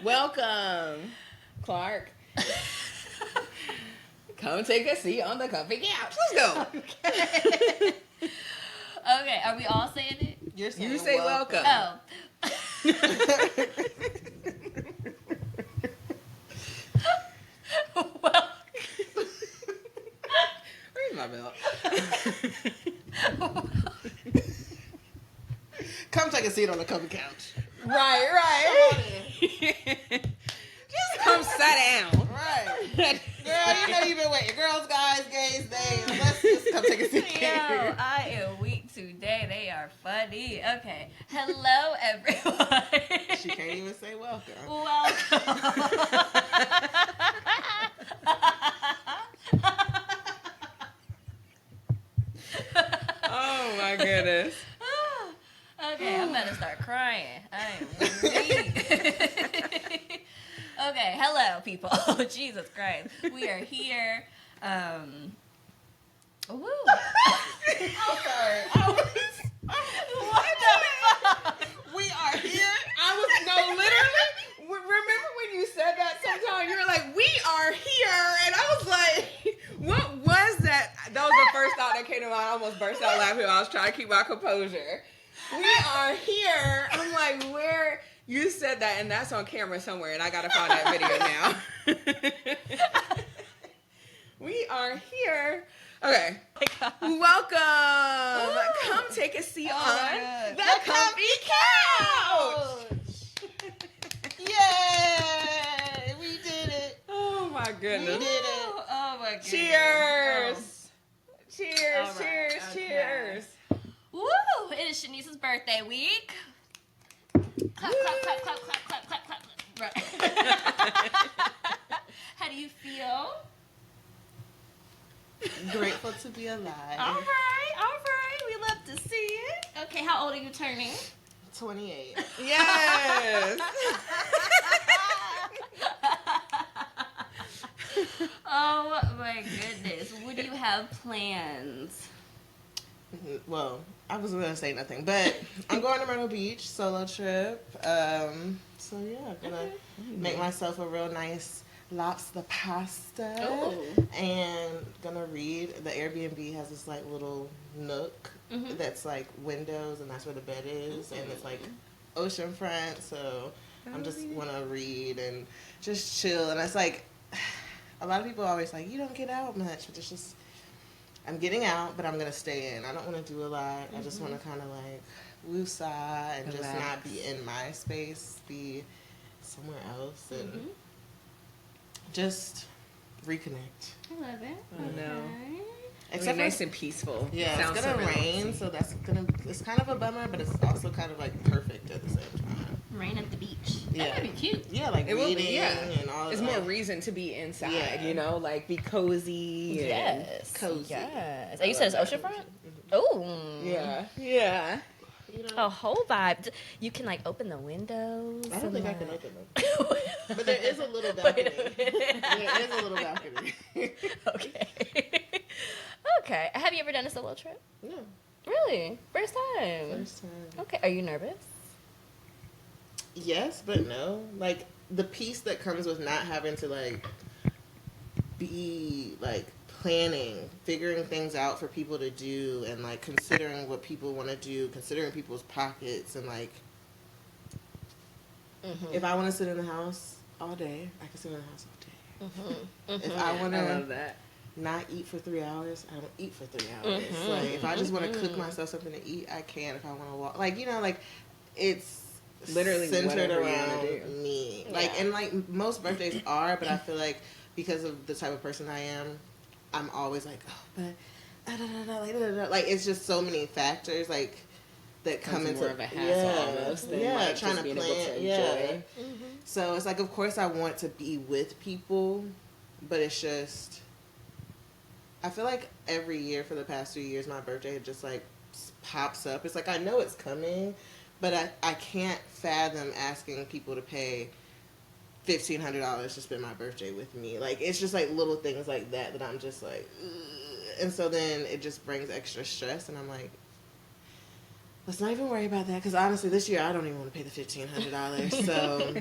Welcome, Clark. Come take a seat on the comfy couch. Let's go. Okay, are we all saying it? You say welcome. Oh. Well. Where's my belt? Come take a seat on the comfy couch. Right. Just come sit down. Right. Girl, you know you've been waiting. Girls, guys, gays, they. Let's just come take a seat. Yo, I am weak today. They are funny. Okay. Hello, everyone. She can't even say welcome. Welcome. Oh my goodness. Okay, I'm about to start crying. I am weak. Okay, hello, people. Jesus Christ. We are here. Woo. I'm sorry. What the fuck? We are here. Literally. Remember when you said that sometime? You were like, "We are here," and I was like, "What was that?" That was the first thought that came to mind. I almost burst out laughing. I was trying to keep my composure. We are here. I'm like, where? You said that, and that's on camera somewhere, and I gotta find that video now. We are here. Okay. Welcome. Come take a seat on the comfy couch. Yay! We did it. Oh my We goodness. did it. Oh my goodness. Cheers. Cheers. All right, Cheers. okay. Cheers. Woo! It is Shanice's birthday week. Clap, clap, clap, clap, clap, clap, clap, clap. Right. How do you feel? Grateful to be alive. All right. We love to see it. Okay, how old are you turning? 28. Yes. Oh my goodness. What do you have plans? Well, I wasn't gonna say nothing, but I'm going to Myrtle Beach solo trip. So yeah, gonna make myself a real nice lobster pasta, and gonna read. The Airbnb has this like little nook that's like windows, and that's where the bed is, and it's like oceanfront. So I'm just wanna read and just chill, and it's like a lot of people are always like, you don't get out much, but it's just. I'm getting out, but I'm going to stay in. I don't want to do a lot. I just want to kind of like woosah and just not be in my space, be somewhere else and just reconnect. I love it. I know. Okay. Except nice and peaceful. Yeah, Sounds it's going to so rain, relaxing. so it's kind of a bummer, but it's also kind of like perfect at the same time. Rain at the beach. Yeah. That would be cute. Yeah, like It will be, reading yeah. and all It's that. more reason to be inside, Yeah. you know, like be cozy. And, Yes. cozy. Yes. And you said it's oceanfront? Oh. Yeah. Yeah. You know, A whole vibe. You can like open the windows. I don't think I can like... open them. But there is a little balcony. There is a little balcony. Okay. Okay. Have you ever done a solo trip? No, Really? First time? first time. Okay. Are you nervous? Yes, but no. Like the peace that comes with not having to like be like planning, figuring things out for people to do, and like considering what people want to do, considering people's pockets, and like if I want to sit in the house all day, I can sit in the house all day. If I want I love to that. not eat for 3 hours, I don't eat for 3 hours. Like if I just want to cook myself something to eat, I can. If I want to walk, like you know, like it's Literally centered whatever you wanna around do. me. Like Yeah. and like most birthdays are, but I feel like because of the type of person I am, I'm always like, oh, but like it's just so many factors like that come Becomes into more of a hassle almost than like trying just to being plan. able to enjoy. So it's like, of course, I want to be with people, but it's just I feel like every year for the past 2 years, my birthday just like pops up. It's like I know it's coming, but I can't fathom asking people to pay $1,500 to spend my birthday with me. Like it's just like little things like that I'm just like, ugh. And so then it just brings extra stress, and I'm like, let's not even worry about that, because honestly, this year I don't even want to pay the $1,500. So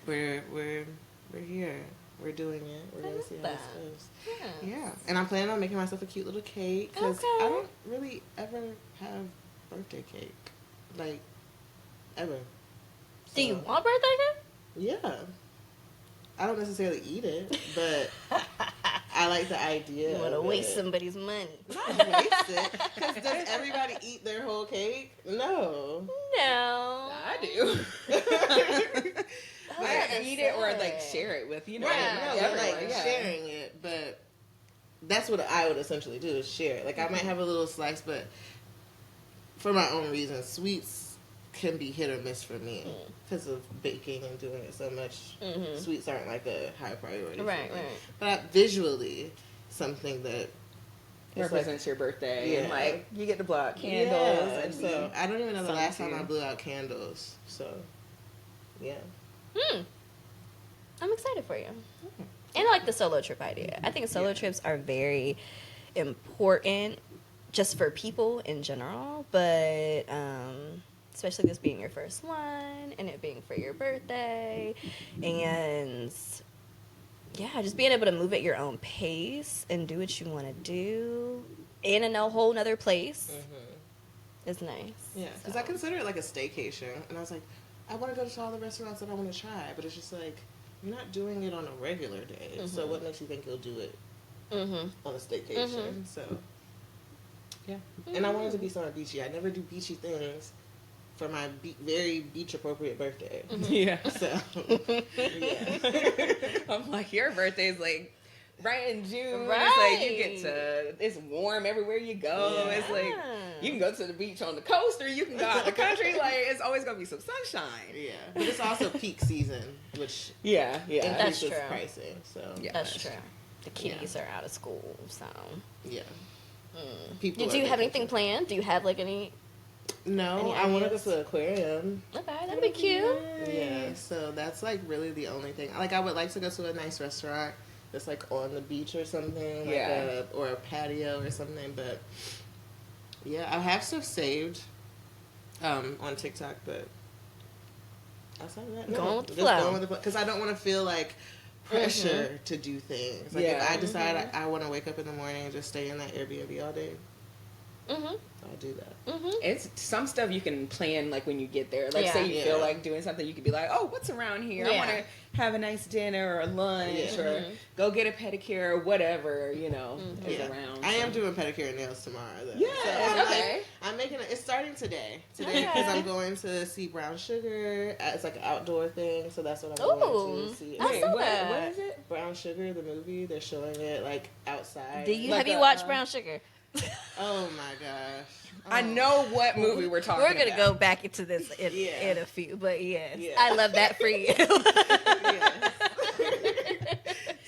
we're here. We're doing it. We're gonna see how this goes. Yeah. Yeah, and I'm planning on making myself a cute little cake because Okay. I don't really ever have birthday cake, like ever. Do you So, want birthday cake? Yeah, I don't necessarily eat it, but I like the idea. You want to of waste it. somebody's money? Not waste it, because does everybody eat their whole cake? No. No. I do. Oh, Like that's eat it or sad. like share it with Right, Yeah. no, everyone, like yeah. sharing it, but that's what I would essentially do is share it. Like I might have a little slice, but for my own reasons, sweets can be hit or miss for me because of baking and doing it so much. Mhm. Sweets aren't like a high priority. Right, for me. right. But visually, something that is Represents your birthday and Yeah. like you get to blow out like, candles yeah, and so I don't even know the something last time too. I blew out candles. So yeah. I'm excited for you. And I like the solo trip idea. I think solo trips are very important just for people in general, but especially this being your first one and it being for your birthday. And yeah, just being able to move at your own pace and do what you want to do in a whole nother place is nice. Yeah, because So. I consider it like a staycation, and I was like, I want to go to all the restaurants that I want to try, but it's just like you're not doing it on a regular day. So what makes you think you'll do it Mm-hmm. on a staycation? So yeah, and I wanted to be somewhere beachy. I never do beachy things for my very beach appropriate birthday. Yeah. So yeah, I'm like, your birthday's like right in June. Right. It's like you get to, it's warm everywhere you go. Yeah. It's like you can go to the beach on the coast or you can go out the country. Like it's always gonna be some sunshine. yeah, but it's also peak season, which Yeah, yeah. That's increases true. pricing. So Yeah. That's true. The kiddies are out of school, so. yeah. People Did are you have vacation. anything planned? Do you have like any? No, Any I want to go ideas? to the aquarium. Okay, that'd be cute. Yeah, so that's like really the only thing. Like, I would like to go to a nice restaurant that's like on the beach or something, like Yeah. or a patio or something. But yeah, I have stuff saved on TikTok, but outside of that, no. Going with the Just flow. going with the flow, because I don't want to feel like pressure to do things. Like Yeah. if I decide I want to wake up in the morning and just stay in that Airbnb all day, Mm-hmm. I'll do that. Mm-hmm. It's some stuff you can plan like when you get there. Like say you Yeah. feel like doing something, you could be like, oh, what's around here? I Yeah. want to have a nice dinner or lunch Yeah. or go get a pedicure or whatever, you know, is Yeah. around. I am so. doing pedicure and nails tomorrow. Though. Yeah, I'm okay. I'm making it. It's starting today. Because Okay. I'm going to see Brown Sugar. It's like an outdoor thing, so that's what I'm Ooh, going to see. I Wait, saw what that. is it? Brown Sugar, the movie. They're showing it like outside. Do you Like have you a, watched Brown Sugar? Oh my gosh. I know what movie we're talking We're about. gonna go back into this in, Yeah. in a few, but yes, Yeah. I love that for you. Yes.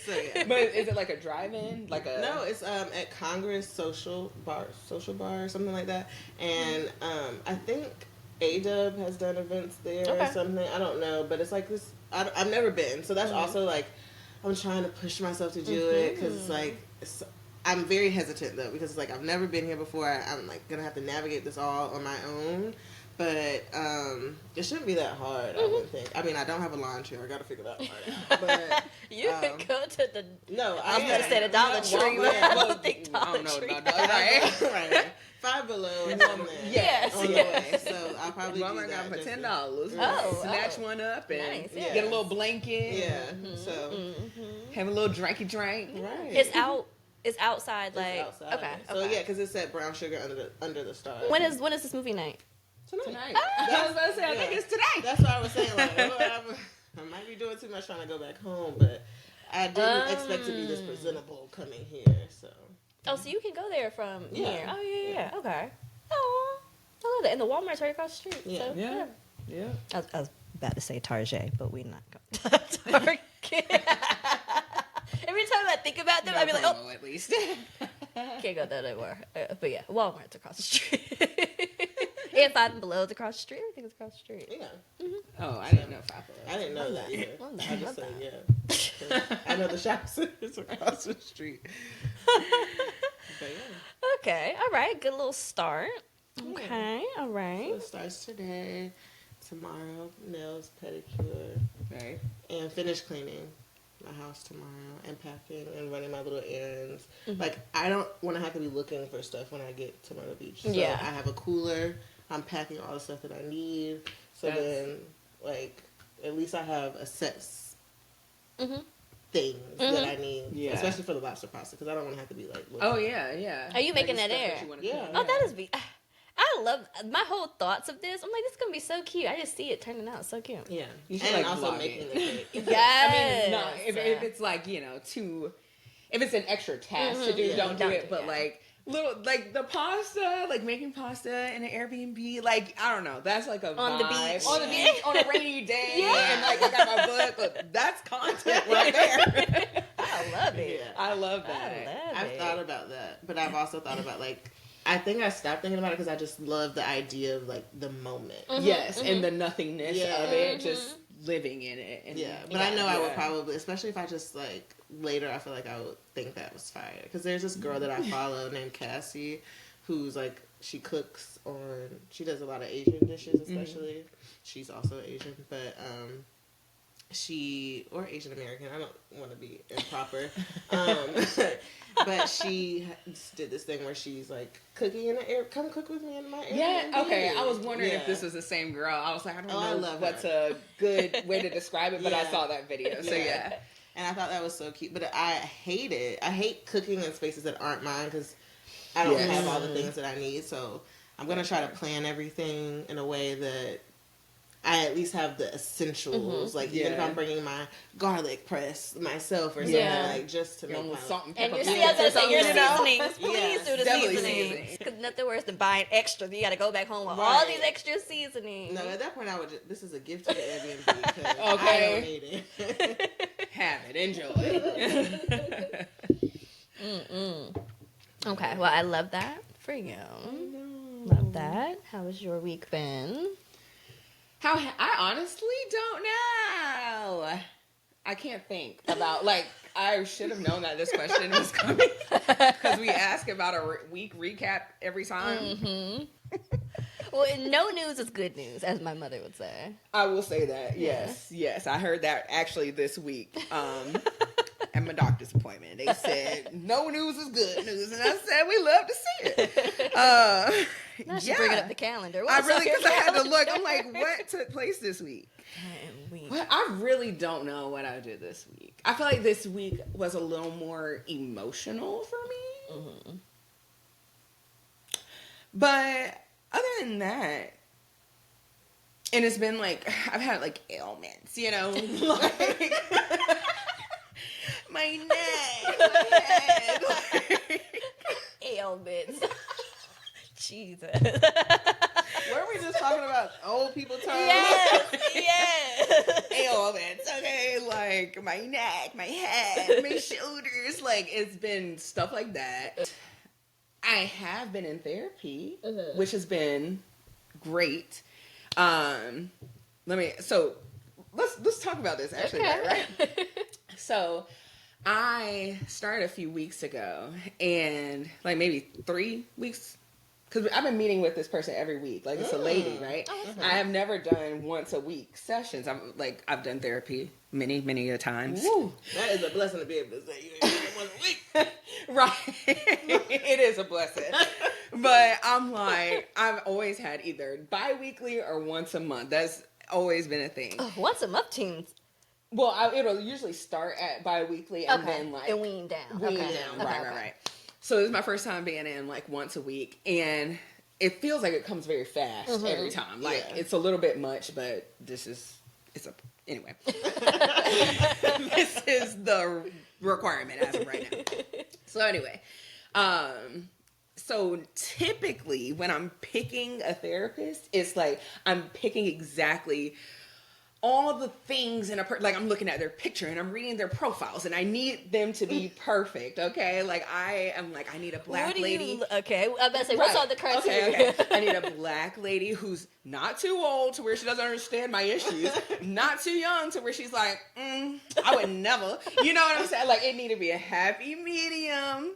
So yeah. But is it like a drive-in? Like a No, it's at Congress Social Bar or something like that, and I think ADub has done events there or Okay. something. I don't know, but it's like this. I've never been, so that's also like I'm trying to push myself to do it because it's like I'm very hesitant though because it's like I've never been here before. I'm like gonna have to navigate this all on my own. But it shouldn't be that hard, I wouldn't think. I mean, I don't have a lawn chair. I got to figure that part out. But You could go to the. no, I was gonna say the Dollar Tree, but I don't think I Dollar don't know Tree. about that. Right. right. Five Below is on there. Yes, on the yes. way. So I'll probably Walmart do got that. for just $10. Oh, Snatch oh. one up and Nice, yeah. get a little blanket. Yeah. So Have a little drinky drink. right. It's out. It's outside. It's Like outside. okay. So okay. yeah, because it's at Brown Sugar under the stars. When is this movie night? Tonight. I was about to say, I think Yeah. it's today. That's what I was saying. Like, I might be doing too much trying to go back home, but I didn't expect to be this presentable coming here. So Oh, so you can go there from Yeah. here. Oh yeah. Okay. Oh, I love that. And the Walmart's right across the street. Yeah. So, Yeah. Yeah. I was about to say Target, but we not going to Target. Every time I think about them, I'd be like, oh, Promo, at least. can't go there anymore. But yeah, Walmart's across the street. And Five Below's across the street. Everything's across the street. yeah, Oh, I didn't know Five I didn't know that either. Love that, I love just said that. yeah. 'Cause I know the shop is across the street. But yeah. Okay. All right. Good little start. Okay. All So right. it starts today, tomorrow, nails, pedicure, Right. and finish cleaning my house tomorrow and packing and running my little errands. Like, I don't want to have to be looking for stuff when I get to Myrtle Beach. So Yeah. I have a cooler. I'm packing all the stuff that I need. So then, like, at least I have a set things that I need. Yeah. Especially for the lobster pasta, because I don't want to have to be, like, looking. Oh yeah, yeah. Are you making Like, that stuff there? you wanna Yeah. cook. Oh, that is I love my whole thoughts of this. I'm like, this is gonna be so cute. I just see it turning out so cute. Yeah. You should, And like, also vlog making it. the cake. Yes. I mean, no, if it's like, you know, if it's an extra task to do, Yeah. don't do Don't it. do But that. like like the pasta, like making pasta in an Airbnb, like I don't know, that's like a On the vibe. beach. On the Yeah. beach, on a rainy day, Yeah. and like I got my book. Look, that's content right there. I love it. Yeah. I love I that. love I've it. thought about that, but I've also thought about, like, I think I stopped thinking about it because I just love the idea of, like, the moment. Yes, and the nothingness Yeah. of it, just living in it. And, Yeah, but I know I would yeah. probably, especially if I just, like, later, I feel like I would think that was fire. Because there's this girl that I follow named Cassie, who's, like, she cooks she does a lot of Asian dishes, especially. She's also Asian, but, or Asian American, I don't want to be improper. But she did this thing where she's like cooking in the air. Come cook with me in my Airbnb. Yeah, okay. I was wondering if Yeah. this was the same girl. I was like, I don't Oh, I know love what's her. a good way to describe it, but I Yeah. saw that video. So yeah. And I thought that was so cute. But I hate it. I hate cooking in spaces that aren't mine because I don't Yes. have all the things that I need. So I'm going to try to plan everything in a way that I at least have the essentials. Like, even if Yeah. I'm bringing my garlic press myself or something, Yeah. like, just to You make know, my... with salt and And pepper. your, packets or something, your you know? seasonings, please Yes, do the definitely seasonings. seasonings. Because nothing worse than buying extra. You got to go back home with all Right. these extra seasonings. No, at that point, I would just... This is a gift to the Airbnb because Okay. I don't need it. Have it. Enjoy. Okay, well, I love that for you. Love that. How has your week been? I honestly don't know. I can't think about, like, I should have known that this question was coming because we ask about a week recap every time. Well, no news is good news, as my mother would say. I will say that. Yes. I heard that actually this week at my doctor's appointment. They said, no news is good news. And I said, we love to see it. Now she's bringing up the calendar. I What's really, on your because I had to look. calendar? I'm like, what took place this week? Week. Well, I really don't know what I did this week. I feel like this week was a little more emotional for me. But other than that, and it's been like, I've had like ailments, you know, like my neck, my head. Like, Ailments. Jesus. Were we just talking about old people terms? yes. ailments, okay? Like my neck, my head, my shoulders. Like it's been stuff like that. I have been in therapy, which has been great. Let's talk about this actually, right? So I started a few weeks ago, and like maybe 3 weeks, because I've been meeting with this person every week. Like it's a lady, right? I have never done once a week sessions. I've done therapy many a times. Woo, that is a blessing to be able to say you ain't done once a week. Right. It is a blessing. But I'm like, I've always had either bi-weekly or once a month. That's always been a thing. Once a month teams. Well, it'll usually start at bi-weekly and Okay. then like and wean down. wean Okay. down. Okay, Right. So this is my first time being in like once a week, and it feels like it comes very fast every time. Like it's a little bit much, but anyway. This is the requirement as of right now. So anyway, so typically when I'm picking a therapist, it's like I'm picking exactly all the things in like I'm looking at their picture and I'm reading their profiles and I need them to be perfect. Okay, like I am like I need a black lady. Okay, I'm about to say what's Right. on the criteria? Okay. I need a black lady who's not too old to where she doesn't understand my issues, not too young to where she's like, I would never. You know what I'm saying? Like it need to be a happy medium,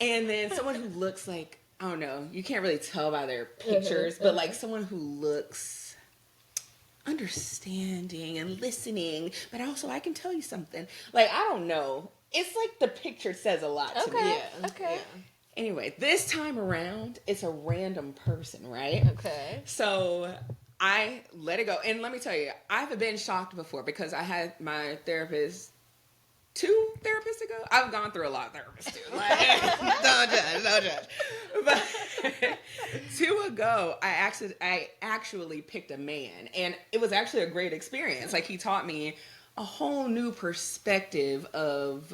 and then someone who looks like, I don't know, you can't really tell by their pictures, but like someone who looks understanding and listening, but also I can tell you something. Like, I don't know. It's like the picture says a lot to me. Okay. Yeah. Okay. Yeah. Anyway, this time around, it's a random person, right? Okay. So I let it go. And let me tell you, I've been shocked before because I had my therapist 2 therapists ago. I've gone through a lot of therapists too. Like, don't judge. But 2 ago, I actually picked a man, and it was actually a great experience. Like, he taught me a whole new perspective of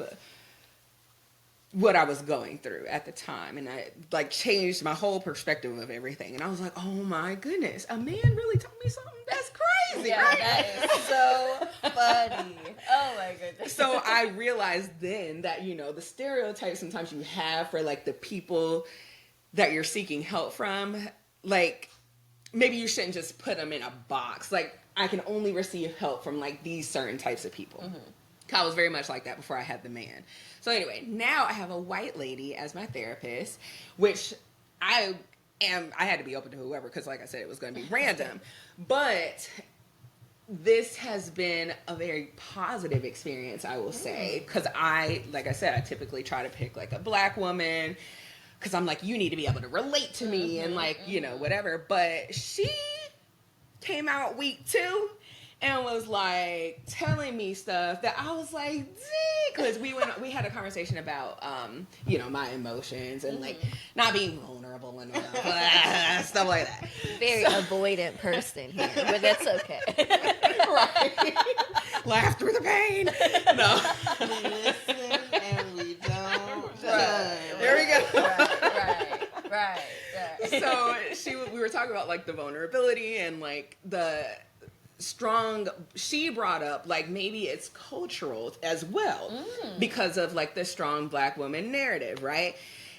what I was going through at the time, and I like changed my whole perspective of everything. And I was like, oh my goodness, a man really taught me something? That's crazy, Yeah, right? that is so funny. Oh my goodness. So I realized then that, you know, the stereotypes sometimes you have for like the people that you're seeking help from, like maybe you shouldn't just put them in a box. Like, I can only receive help from like these certain types of people. I was very much like that before I had the man. So anyway, now I have a white lady as my therapist, which I had to be open to whoever, because like I said, it was going to be random. But this has been a very positive experience, I will say, because like I said, I typically try to pick like a black woman, because I'm like, you need to be able to relate to me and like, you know, whatever. But she came out week 2 and was like telling me stuff that I was like, dang, because we had a conversation about you know, my emotions and like not being vulnerable and stuff like that. Very avoidant person here, but that's okay. Right. Laugh through the pain. No. We listen and we don't judge. There we go. Right. So we were talking about like the vulnerability and like the strong, she brought up like maybe it's cultural as well because of like the strong black woman narrative, right?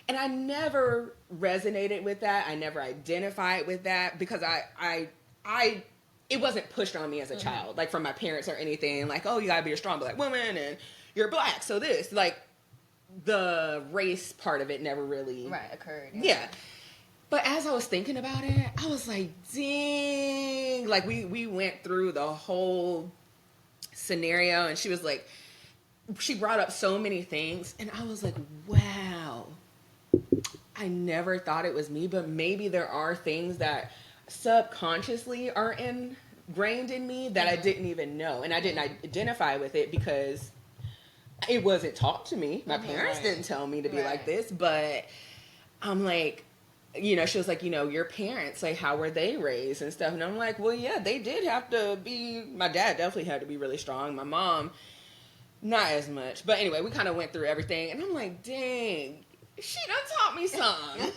And I never resonated with that. I never identified with that because I it wasn't pushed on me as a child, like from my parents or anything, like, oh, you gotta be a strong black woman and you're black, so this, like, the race part of it never really occurred. Yeah. But as I was thinking about it, I was like, dang. Like, we went through the whole scenario, and she was like, she brought up so many things, and I was like, wow. I never thought it was me, but maybe there are things that subconsciously are ingrained in me that I didn't even know. And I didn't identify with it because it wasn't taught to me. My parents didn't tell me to be like this, but I'm like, you know, she was like, you know, your parents, like, how were they raised and stuff? And I'm like, well, yeah, they did have to be, my dad definitely had to be really strong. My mom, not as much. But anyway, we kind of went through everything. And I'm like, dang, she done taught me something.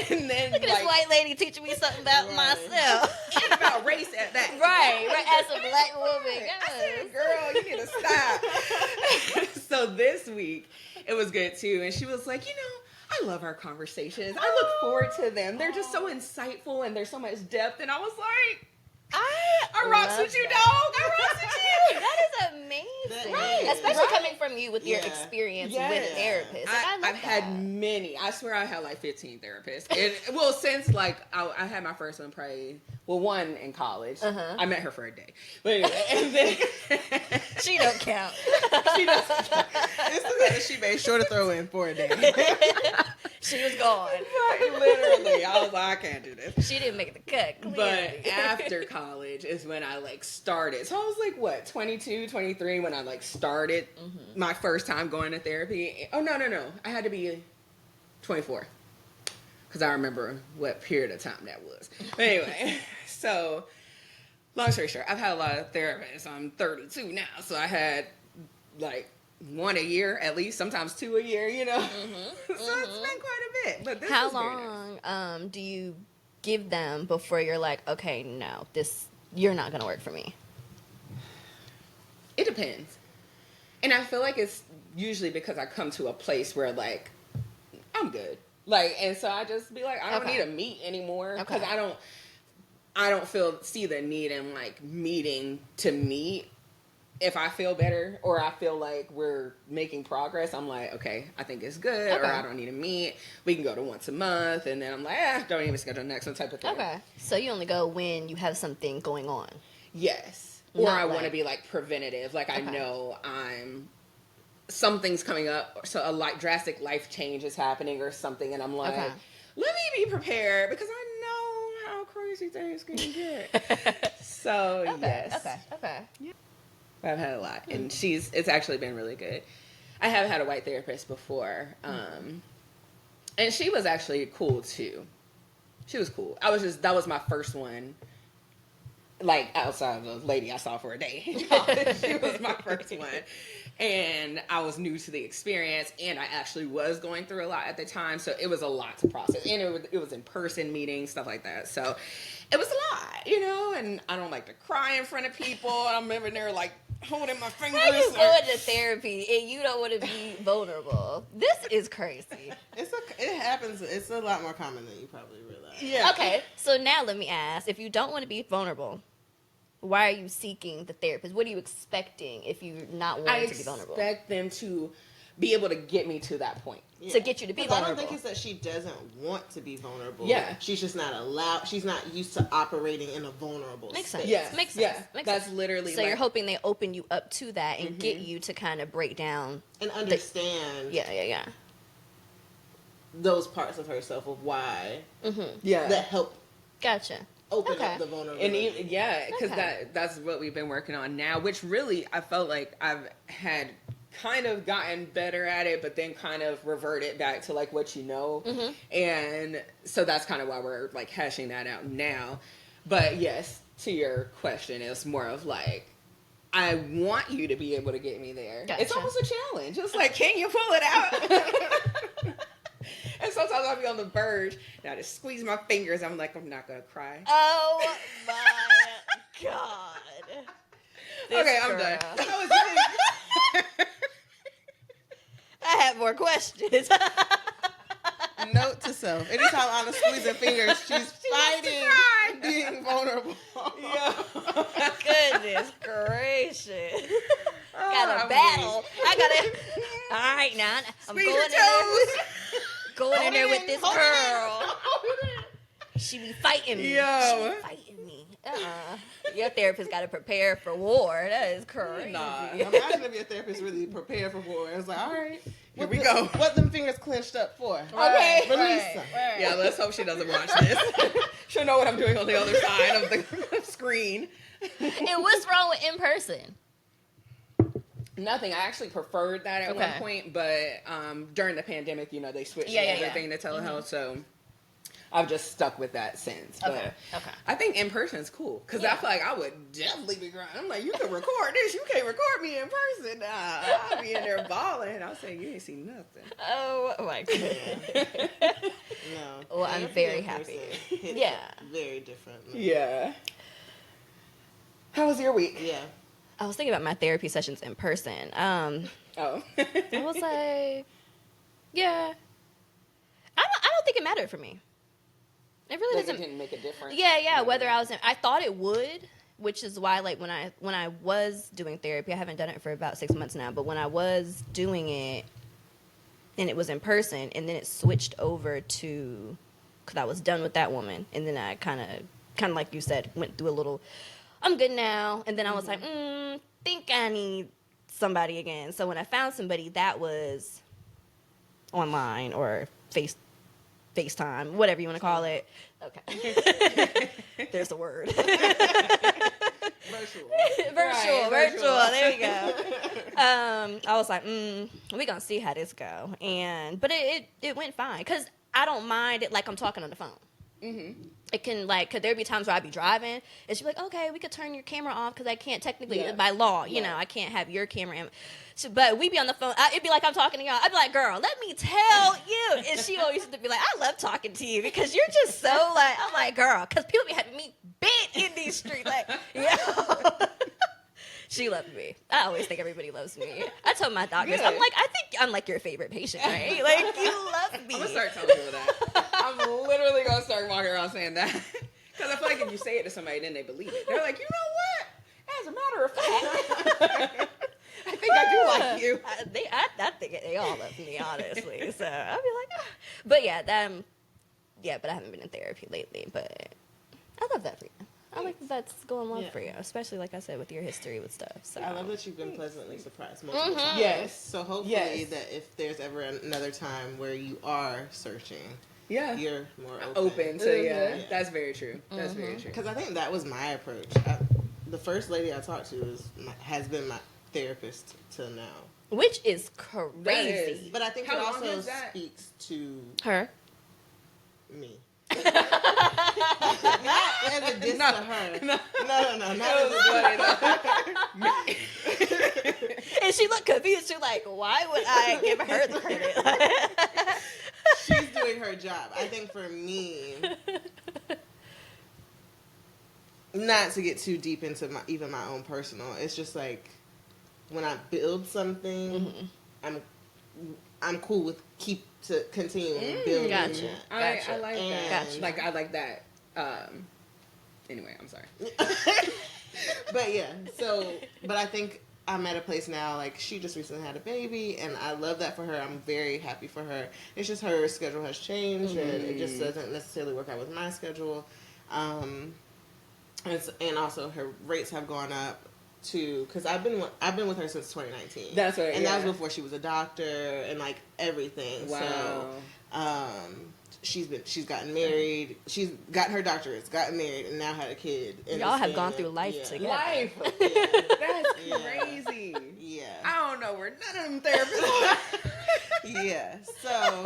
And then, Look at this white lady teaching me something about myself. And about race at that. Right, as a black woman. I said, girl, you need to stop. So this week, it was good too. And she was like, you know, I love our conversations. I look forward to them. They're just so insightful and there's so much depth. And I was like, I rocks with you, dog. I rocks with you. That is amazing. Right. Especially coming from you with your Yeah. experience Yes. with therapists. Like, I love I've had many. I swear I had like 15 therapists. And, well, since like I had my first one probably, well, one in college. I met her for a day. But anyway, and then She don't count. she doesn't. It's the fact that she made sure to throw in for a day. She was gone. Like, literally, I was like, I can't do this. She didn't make the cut. Clearly. But after college is when I like started. So I was like, what, 22, 23 when I like started my first time going to therapy. Oh, no. I had to be 24. Because I remember what period of time that was. But anyway, so long story short, I've had a lot of therapists. I'm 32 now. So I had like one a year at least, sometimes 2 a year, you know. So it's been quite a bit. But this how is very nice. long do you give them before you're like, okay, no, you're not gonna work for me? It depends. And I feel like it's usually because I come to a place where like I'm good. Like, and so I just be like, I don't need to meet anymore because I don't see the need in like meeting to meet. If I feel better or I feel like we're making progress, I'm like, okay, I think it's good, or I don't need to meet. We can go to once a month, and then I'm like, don't even schedule next one type of thing. Okay. So you only go when you have something going on. Yes. Or Not I want to like- be like preventative. Like I Okay. know something's coming up, so a like drastic life change is happening or something, and I'm like, Okay. let me be prepared because I know how crazy things can get. So yes, Okay. I've had a lot, and it's actually been really good. I have had a white therapist before, and she was actually cool too. She was cool. That was my first one. Like outside of the lady I saw for a day. She was my first one. And I was new to the experience, and I actually was going through a lot at the time, so it was a lot to process. And it was in-person meetings, stuff like that. So it was a lot, and I don't like to cry in front of people. I'm over there like holding my fingers. How you going to therapy and you don't want to be vulnerable? This is crazy. It happens. It's a lot more common than you probably realize. Yeah. Okay, so now let me ask, if you don't want to be vulnerable, why are you seeking the therapist? What are you expecting if you're not wanting to be vulnerable? I expect them to be able to get me to that point. To get you to be 'Cause vulnerable. I don't think it's that she doesn't want to be vulnerable. Yeah. She's just not allowed. She's not used to operating in a vulnerable Makes space. sense. Yeah. Makes sense. Yeah. Makes That's sense. literally So like, you're hoping they open you up to that and get you to kind of break down. And understand Yeah. those parts of herself of why yeah. that help Gotcha. open Okay. up the vulnerability. And even, because Okay. that's what we've been working on now, which really I felt like I've had kind of gotten better at it, but then kind of reverted back to like what you know. And so that's kind of why we're like hashing that out now. But yes, to your question, it's more of like, I want you to be able to get me there. It's Gotcha. almost a challenge. It's like, can you pull it out? And sometimes I'll be on the verge and I just squeeze my fingers. I'm like, I'm not going to cry. Oh my God. This Okay, I'm girl. done. That was really... I have more questions. Note to self: anytime Anna's squeezing fingers, she's wants to fighting cry. being vulnerable. Yeah. Goodness gracious. Got a I'm battle. weak. I gotta. All right, now I'm Squeeze going your in there. toes. Going in there Hold with it this in, girl. hold it in. She be fighting me. Yo. She be fighting me. Your therapist got to prepare for war. That is crazy. Nah. Imagine if your therapist really prepared for war. It's like, all right, Here we go. What them fingers clenched up for? Okay. Release them. Yeah, let's hope she doesn't watch this. She'll know what I'm doing on the other side of the screen. And what's wrong with in person? Nothing. I actually preferred that at one Okay. point, but during the pandemic, they switched Yeah. everything to telehealth, so I've just stuck with that since. Okay. But Okay. I think in person is cool because Yeah. I feel like I would definitely be crying. I'm like, you can record this, you can't record me in person. I'll be in there bawling. I'll say, you ain't see nothing. Oh my God. No. Well, I'm Therapy very in happy. person hits Yeah. Very different. Yeah. How was your week? Yeah. I was thinking about my therapy sessions in person. Oh. I was like, yeah. I don't think it mattered for me. It really Like it doesn't. didn't make a difference. Yeah. Whether I was I thought it would, which is why like when I was doing therapy, I haven't done it for about 6 months now, but when I was doing it and it was in person and then it switched over to, because I was done with that woman, and then I kind of like you said, went through a little, I'm good now, and then I was like, think I need somebody again. So when I found somebody that was online or FaceTime, whatever you want to call it. Okay. There's the word. Virtual. virtual. virtual. There you go. I was like, we're gonna see how this go, but it went fine because I don't mind it like I'm talking on the phone. It can could there be times where I'd be driving and she'd be like, okay, we could turn your camera off because I can't technically by law, you know, I can't have your camera in. So, but we'd be on the phone. It'd be like I'm talking to y'all. I'd be like, girl, let me tell you. And she always used to be like, I love talking to you because you're just so I'm like, girl, because people be having me bent in these streets. She loved me. I always think everybody loves me. I told my doctors, Good. I'm like, I think I'm like your favorite patient, right? Like, you love me. I'm gonna start telling people that. I'm literally gonna start walking around saying that because I feel like if you say it to somebody, then they believe it. They're like, you know what? As a matter of fact, I think I do like you. I think they all love me, honestly. So I'll be like, but yeah, but I haven't been in therapy lately. But I love that for you. I like that's going well Yeah. for you, especially like I said with your history with stuff. So I love that you've been pleasantly surprised multiple times. Yes. So hopefully Yes. that if there's ever another time where you are searching, Yeah. you're more Open. So yeah, Yeah. that's very true. That's very true. Because I think that was my approach. The first lady I talked to has been my therapist till now. which is That crazy. is. But I think How it long also is that? speaks to Her. me. Not as a diss to her. No, not as a diss. And she looked confused. She was like, why would I give her the credit? She's doing her job. I think for me, not to get too deep into even my own personal, it's just like when I build something, I'm cool with continuing building. Gotcha. that. I like that. And- Gotcha. Like I like that. Anyway, I'm sorry. But yeah, but I think I'm at a place now, like, she just recently had a baby, and I love that for her. I'm very happy for her. It's just her schedule has changed, and it just doesn't necessarily work out with my schedule. And also her rates have gone up too, because I've been with her since 2019. That's right, and that yeah. was before she was a doctor and like everything. Wow. So, she's gotten married. She's gotten her doctorates, gotten married, and now had a kid. in Y'all the have span gone of- through life yeah. together. Life. Yeah. That's Yeah. crazy. Yeah. I don't know where none of them therapists. Yeah. So.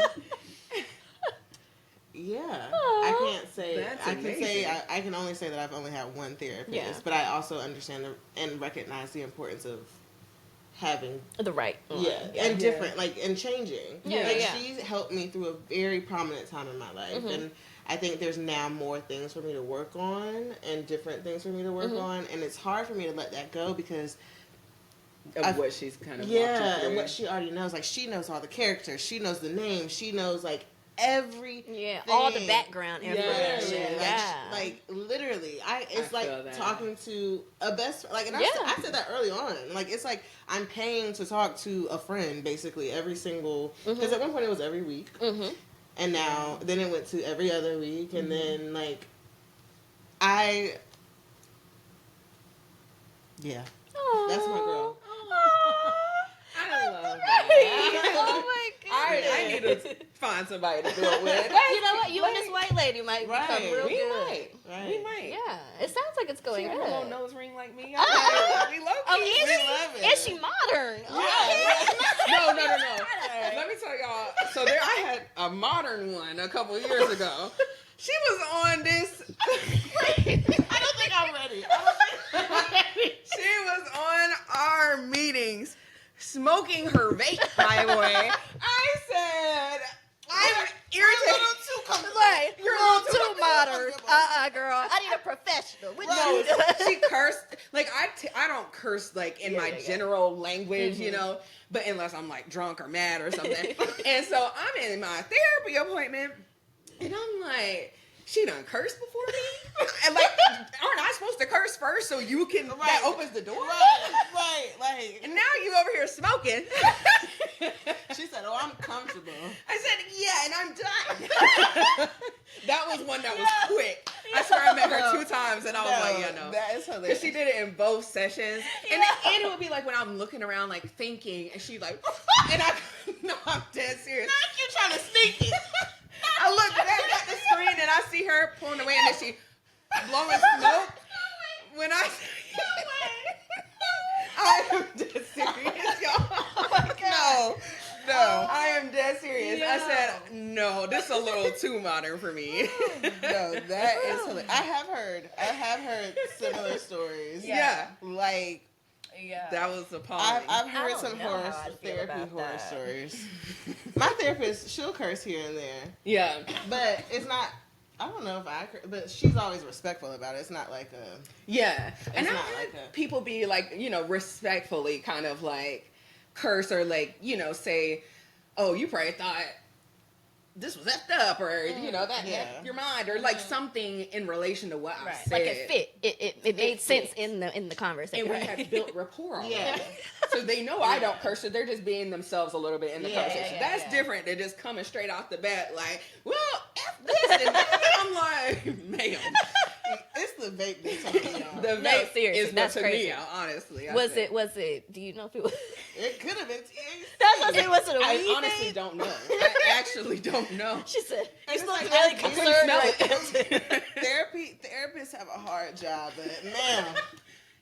Yeah, Aw. I can't say. That's I can say. amazing. I can only say that I've only had one therapist, Yeah. but I also understand and recognize the importance of having The right. one. and different, like, and changing. Yeah, like, yeah. she's helped me through a very prominent time in my life, and I think there's now more things for me to work on and different things for me to work on, and it's hard for me to let that go because Of what she's kind of walked you yeah, through. and what she already knows, like, she knows all the characters, she knows the names, she knows like every Yeah, all the thing. background Yeah, information. Like, Yeah. like literally, it's I like feel that. talking to a best, like, and Yeah. I said that early on. Like, it's like I'm paying to talk to a friend basically every single. Because at one point it was every week, and now then it went to every other week, and then like yeah, Aw. that's my girl. I love Right. that. Oh my goodness. I need to find somebody to do it with. You know what? You and this white lady might become Right. real We good. might. Right. We might. Yeah, it sounds like it's She going got good. a little nose ring like me. We low Oh, is We she? love it. Is she modern? No. Let me tell y'all. So there, I had a modern one a couple years ago. She was on this. I don't think I'm ready. She was on our meetings, smoking her vape. By the way, I said, "I'm irritated." Right. You're a little too modern. Girl. I need a professional. What No, you do? she cursed. Like I don't curse like in my general language, you know, but unless I'm like drunk or mad or something. And so I'm in my therapy appointment, and I'm like, she done cursed before me, and like, aren't I supposed to curse first so you can? That opens the door. Right, like, And now you over here smoking. she said, "Oh, I'm comfortable." I said, yeah, and I'm done. That was one that was quick. I swear I met her 2 times, and I was like, yeah, no. That is Because hilarious. she did it in both sessions. And it would be like when I'm looking around, like, thinking, and she like, and no, I'm dead serious. You trying to sneak it? I look back at the screen, and I see her pulling away, and then she blowing smoke. When I am dead serious, y'all. No, I am dead serious. I said, no, this is a little too modern for me. No, that is hilarious. I have heard similar stories. Yeah. Like, Yeah. That was appalling. I've I heard don't some know horror how I'd feel therapy about horror that. stories. My therapist, she'll curse here and there, Yeah. but it's not. I don't know if I, but she's always respectful about it. It's not like a. Yeah. And I've not had like that. people be like, respectfully kind of like curse or like, say, oh, you probably thought this was effed up or, that Yeah. left your mind or like something in relation to what I Right. said. Like it fit. It made sense fits. in the conversation. And we Right. have built rapport already. Yeah. So they know I don't curse, so they're just being themselves a little bit in the Yeah, conversation. yeah, That's yeah. different than just coming straight off the bat like, well, F this. And I'm like, ma'am. It's the vape that took me out. The vape No, seriously, is what that's took crazy. me out, honestly. Was it? Do you know if it was? It could have been THC. That's what I said. Was it a weed I honestly vape? don't know. I actually don't know. She said, "You it's look like, really I concerned." couldn't Like, Therapists have a hard job, but man,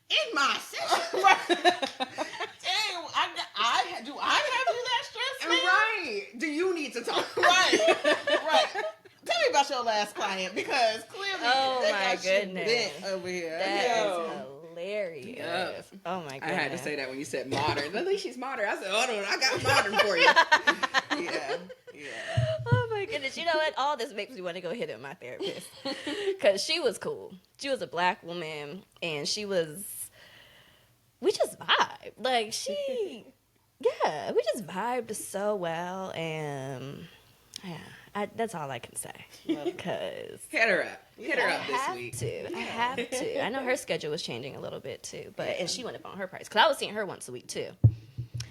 In my session. dang, do I have you that stress, man? Right. Do you need to talk? Right. Tell me about your last client because clearly Oh, they my got you goodness. bent over here. that Yo. is hilarious. Yeah. Oh my I goodness. had to say that when you said modern. At least she's modern. I said, hold on, I got modern for you. Yeah. Oh my goodness. You know what? All this makes me want to go hit up my therapist. Because she was cool. She was a black woman and we just vibed. Like yeah, we just vibed so well. And yeah, that's all I can say. Because Hit her up. Hit her I up this have week. to. I have to. I know her schedule was changing a little bit too. And she went up on her price. Because I was seeing her once a week too.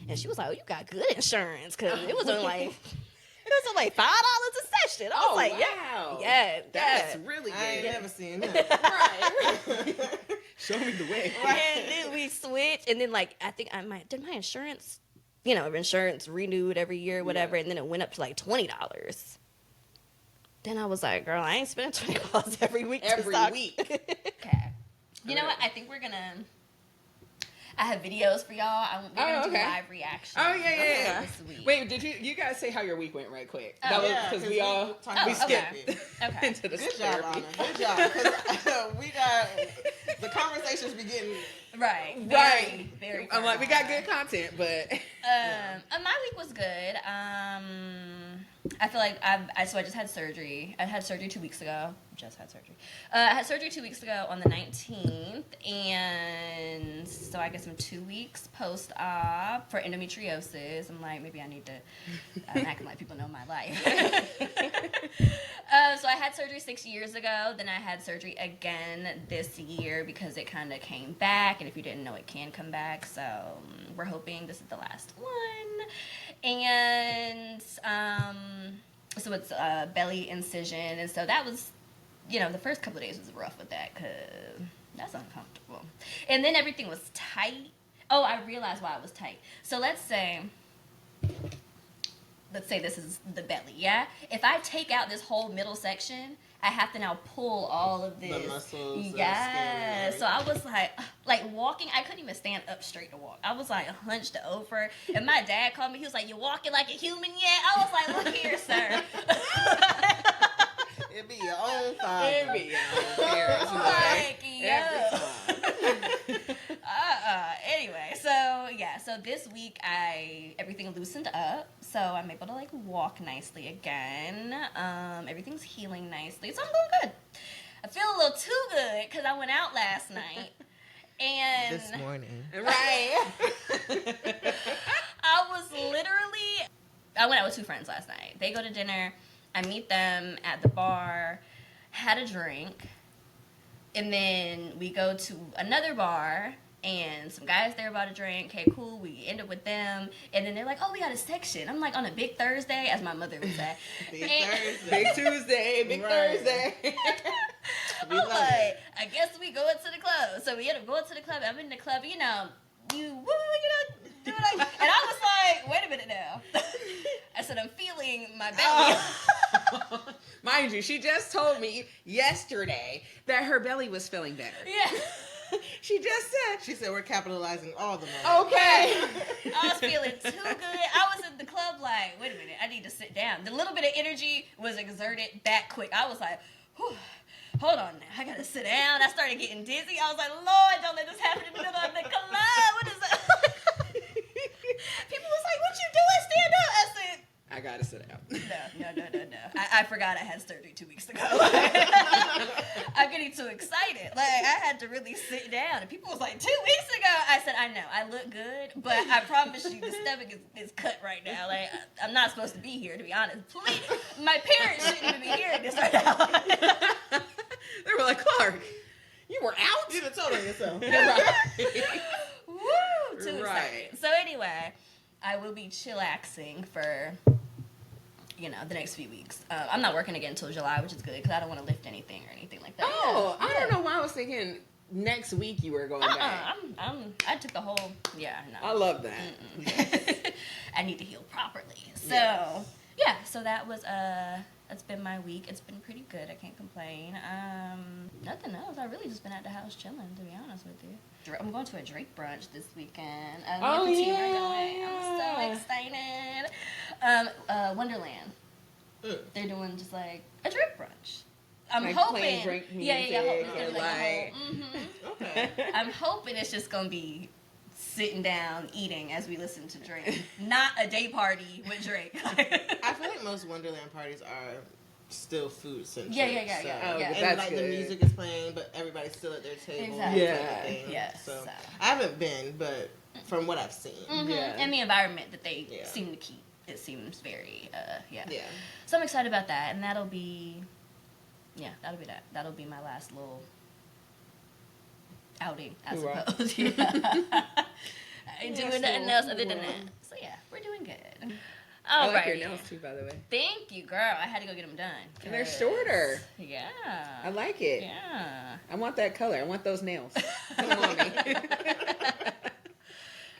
And she was like, "Oh, you got good insurance." Because it was only like... It was like $5 a session. I was like, wow. yeah, That's yeah. really good. I ain't never seen that. Right. Show me the way. And then we switched, and then like I think did my insurance, insurance renewed every year, or whatever, and then it went up to like $20. Then I was like, girl, I ain't spending $20 every week. Every to week. Okay. You know what? I think we're gonna. I have videos for y'all. We're gonna do live reactions. Oh yeah. This week. Wait, did you guys say how your week went right quick? Oh, that was yeah, because 'cause we all talked we about skipped therapy. Okay. into the Good job, therapy. Anna. Good job. Because we got the conversations be getting Right. Right. Very. I'm like, we got good content, but My week was good. I feel like I just had surgery. I had surgery 2 weeks ago. Just had surgery. I had surgery 2 weeks ago on the 19th, and so I guess I'm 2 weeks post-op for endometriosis. I'm like, maybe I need to. I'm acting like people know my life. So I had surgery 6 years ago. Then I had surgery again this year because it kind of came back, and if you didn't know, it can come back. So we're hoping this is the last one. And so it's a belly incision, and so that was, the first couple of days was rough with that because that's uncomfortable. And then everything was tight. Oh, I realized why it was tight. So let's say this is the belly, yeah? If I take out this whole middle section, I have to now pull all of this. the muscles. Yeah. The skin, So I was like walking, I couldn't even stand up straight to walk. I was like hunched over. And my dad called me, he was like, "You walking like a human yet?" I was like, "Look here, sir." It be your own father. it be parents. Like, Every yo. time. Anyway, so this week everything loosened up, so I'm able to like walk nicely again. Everything's healing nicely, so I'm doing good. I feel a little too good because I went out last night, and This morning. Right. I went out with two friends last night. They go to dinner. I meet them at the bar, had a drink, and then we go to another bar, and some guys there bought a drink. Okay, cool. We end up with them, and then they're like, "Oh, we got a section." I'm like, on a big Thursday, as my mother would say. Big And- Thursday. Big Tuesday, big Right. Thursday. I'm like, I guess we go into the club. So we end up going to the club. I'm in the club, do like, and I was like, wait a minute now. I said, I'm feeling my belly. Mind you, she just told me yesterday that her belly was feeling better. Yeah. She just said, She said we're capitalizing all the money. okay. I was feeling too good. I was in the club like, wait a minute, I need to sit down. The little bit of energy was exerted that quick. I was like, whew, hold on now, I gotta sit down. I started getting dizzy. I was like, Lord, don't let this happen in the middle of the club. What is that? People was like, what you doing? Stand up. I said, I gotta sit down. no. I forgot I had surgery 2 weeks ago. I'm getting too excited. Like, I had to really sit down. And people was like, 2 weeks ago? I said, I know, I look good, but I promise you the stomach is cut right now. Like, I'm not supposed to be here, to be honest. Please, my parents shouldn't even be hearing this right now. They were like, Clark, you were out? You done told on yourself. Woo! Too Right. excited. So anyway, I will be chillaxing for the next few weeks. I'm not working again until July, which is good because I don't want to lift anything or anything like that. Oh, I don't know why I was thinking next week you were going back. I took the whole, no. I love that. I need to heal properly. So, so that was, that's been my week. It's been pretty good. I can't complain. Nothing else. I've really just been at the house chilling, to be honest with you. I'm going to a Drake brunch this weekend. Me and the team are going. I'm so excited. Wonderland. They're doing just like a Drake brunch. I'm like hoping. Playing Drake music, Okay. I'm hoping it's just gonna be sitting down eating as we listen to Drake, not a day party with Drake. I feel like most Wonderland parties are still food centric. Yeah. And that's like good. the music is playing, but everybody's still at their table. Exactly. Yeah. So I haven't been, but from what I've seen, And the environment that they seem to keep, it seems very, Yeah. So I'm excited about that, and that'll be that. That'll be my last little outing, I suppose. I ain't doing nothing else other than that. So yeah, we're doing good. I like your nails too, by the way. Thank you, girl. I had to go get them done. And they're shorter. Yeah. I like it. Yeah. I want that color. I want those nails. Come on me.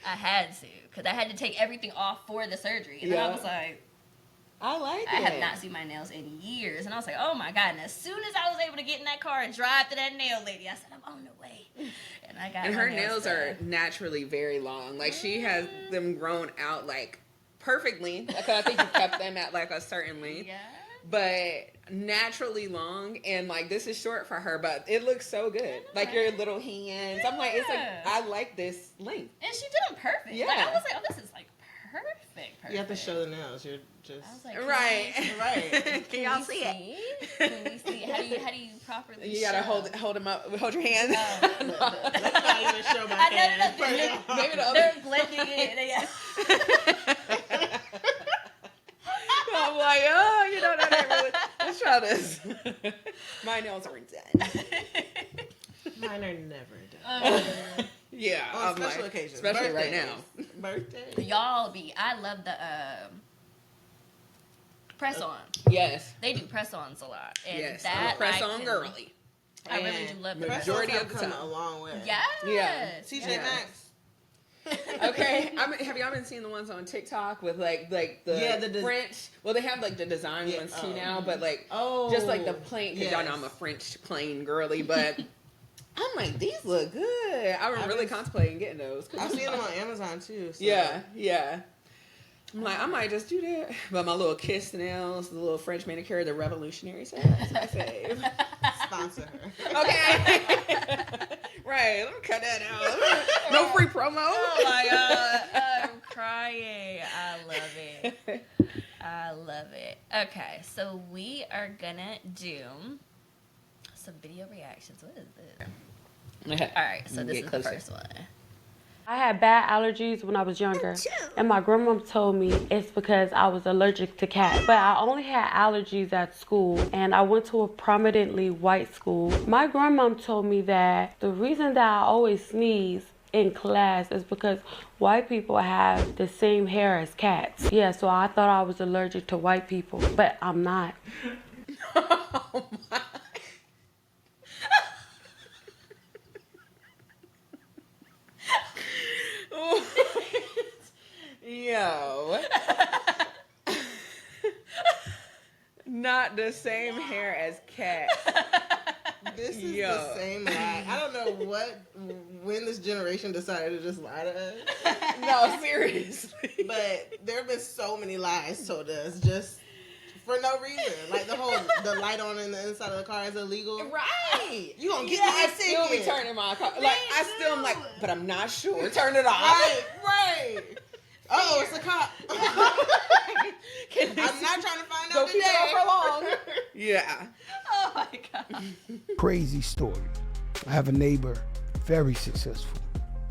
I had to, because I had to take everything off for the surgery. And then I was like, I like it. I have not seen my nails in years. And I was like, oh my God. And as soon as I was able to get in that car and drive to that nail lady, I said, I'm on the way. And I got And my her nails are naturally very long. Like, she has them grown out, like, perfectly. Like, I think you kept them at, like, a certain length. Yeah. But naturally long. And, like, this is short for her, but it looks so good. Like, your little hands. I'm like, it's like, I like this length. And she did them perfect. Yeah. Like, I was like, oh, this is, like, perfect. You have to show the nails. You're just I was like, Right. Can y'all see it? Can we see? How do you properly You gotta show? hold them up. Hold your hands. Let's not even show my I know, hands. Maybe the other. they're blending in. Yeah. I'm like, that ain't really. Let's try this. My nails aren't done. Mine are never done. Yeah, On I'm special like, occasions. especially right now. Birthday. I love the press on. Yes. They do press ons a lot. And Yes. that Press I on can- girly. I really do love Press that. Majority ons of the have come time. a long way. Yes. Yeah. TJ Yes. Maxx. Okay, have y'all been seeing the ones on TikTok with like the French? Well, they have like the design ones too now, but like just like the plain. Because y'all know I'm a French plain girly, but I'm like, these look good. I'm really contemplating getting those. I've seen them on Amazon too. So. Yeah. I'm like, I might just do that. But my little kiss nails, the little French manicure, the revolutionary set. That's my fave. Sponsor her. Okay. Right. Let me cut that out. No free promo. Oh my God. I'm crying. I love it. Okay, so we are gonna do some video reactions. What is this? Okay. All right, so this Get is closer. the first one. I had bad allergies when I was younger, and my grandma told me it's because I was allergic to cats. But I only had allergies at school, and I went to a prominently white school. My grandma told me that the reason that I always sneeze in class is because white people have the same hair as cats. Yeah, so I thought I was allergic to white people, but I'm not. Oh my. Yo. Not the same hair as cats. This is Yo. the same lie. I don't know when this generation decided to just lie to us. No, seriously. But there have been so many lies told us just for no reason. Like the light on in the inside of the car is illegal. Right. You gonna get I that still be ticket. turning my car. Like, I still am like, but I'm not sure. Turn it off. Right. Oh, it's a cop. Can they I'm not trying to find go out keep today. it on for long? Yeah. Oh my God. Crazy story. I have a neighbor, very successful.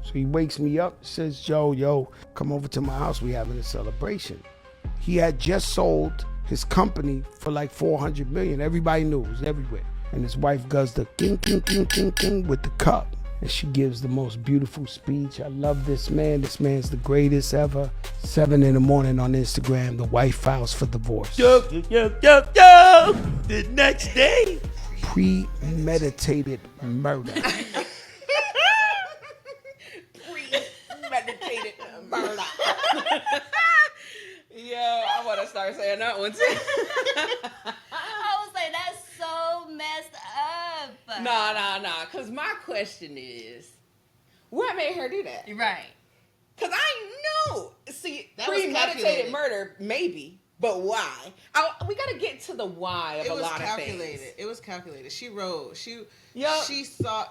So he wakes me up, says, Joe, come over to my house. We having a celebration. He had just sold his company for like 400 million. Everybody knew, it was everywhere. And his wife does the king, king, king, king, king with the cup. and she gives the most beautiful speech. I love this man. This man's the greatest ever. 7 in the morning on Instagram, the wife files for divorce. Yo. The next day. Premeditated murder. Premeditated murder. Yo, I want to start saying that one too. I was like, that's so messed up. Nah. Because my question is, what made her do that? Right. Because I know. See, That was premeditated calculated. murder, maybe, but why? We got to get to the why of It a was lot calculated. of things. It was calculated. She wrote. She saw.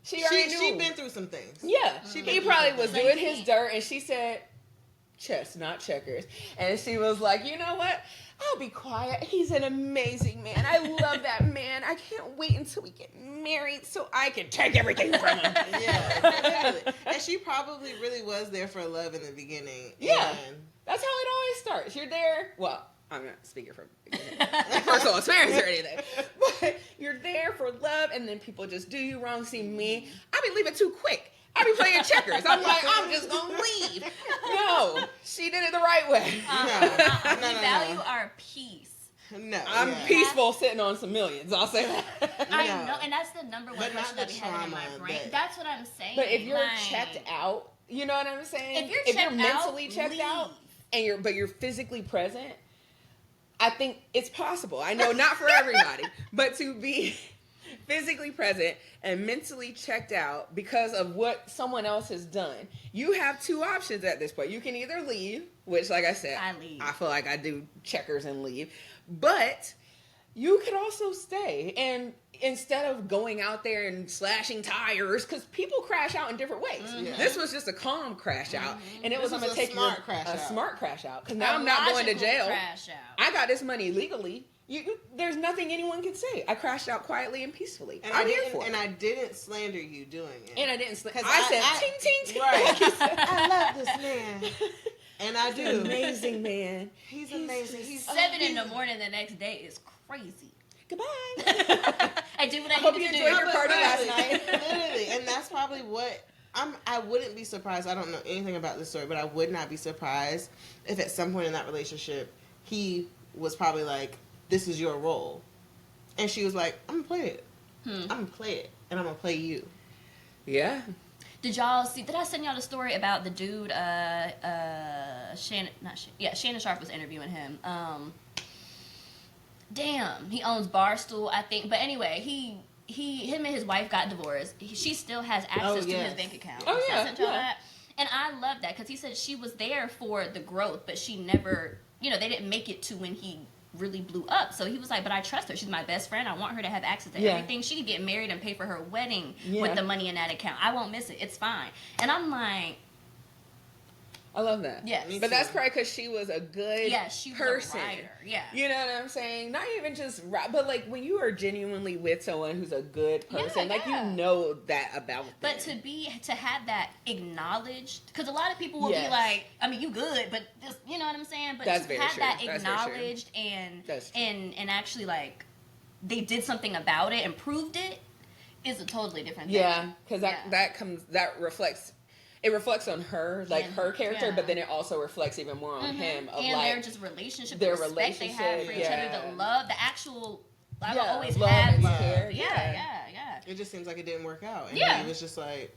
She already knew. She'd been through some things. Yeah, She he been probably through was some doing things. his dirt, and she said, "Chess, not checkers." And she was like, "You know what? I'll be quiet. He's an amazing man. I love that man. I can't wait until we get married so I can take everything from him." Yeah, exactly. And she probably really was there for love in the beginning. Yeah. And That's how it always starts. You're there. Well, I'm not speaking from personal experience or anything, but you're there for love, and then people just do you wrong. See me, I be leaving too quick. I be playing checkers. I'm like, I'm just gonna leave. No, she did it the right way. We value our peace. No, I'm yeah. peaceful sitting on some millions. I'll say that. I No. know, and that's the number one But not question that the be having in my trauma brain. that- That's what I'm saying. But if you're like, checked out, you know what I'm saying? If you're checked mentally out, checked leave. out, and you're physically present, I think it's possible. I know not for everybody, but to be physically present and mentally checked out because of what someone else has done, you have two options at this point. You can either leave, which, like I said, I leave. I feel like I do checkers and leave, but you could also stay. And instead of going out there and slashing tires, because people crash out in different ways. Yeah. This was just a calm crash out, and it This was I'm was gonna a take smart a crash out. smart crash out. Because a now I'm not going to logical jail. Crash out. I got this money legally. There's nothing anyone can say. I crashed out quietly and peacefully. And I'm I here didn't, for and it. I didn't slander you doing it. And I didn't. 'Cause I said, ting, ting, ting. Right. I love this man, and I do. Amazing man. He's amazing. He's 7 in the morning the next day is crazy. Goodbye. I did what I hope needed you to do. enjoyed your party last night. Literally, and that's probably what I wouldn't be surprised. I don't know anything about this story, but I would not be surprised if at some point in that relationship he was probably like, "This is your role," and she was like, "I'm gonna play it. I'm gonna play it, and I'm gonna play you." Yeah. Did y'all see? Did I send y'all the story about the dude? Shannon Sharp was interviewing him. Damn, he owns Barstool, I think. But anyway, him and his wife got divorced. She still has access to yes. his bank account. Oh, So I yeah, sent y'all yeah. that. And I love that because he said she was there for the growth, but she never, they didn't make it to when he really blew up. So he was like, but I trust her. She's my best friend. I want her to have access to Yeah. everything. She could get married and pay for her wedding Yeah. with the money in that account. I won't miss it. It's fine. And I'm like, I love that. Yes. Me But that's too. probably because she was a good yeah, she was person. a writer. Yeah. You know what I'm saying? Not even just but like when you are genuinely with someone who's a good person, like yeah. you know that about them. But to have that acknowledged, because a lot of people will Yes. be like, I mean, you good, but just, you know what I'm saying? But That's to very have true. that That's very true. acknowledged That's true. and actually like they did something about it and proved it is a totally different thing. Yeah, because Yeah. that reflects. It reflects on her, like And her character, yeah. but then it also reflects even more on him of And like their just relationship, their the respect they have for each relationship, other, yeah. the love, the actual. I will Yeah, always love have and love. care, Yeah, yeah. yeah. It just seems like it didn't work out, and Yeah. he was just like,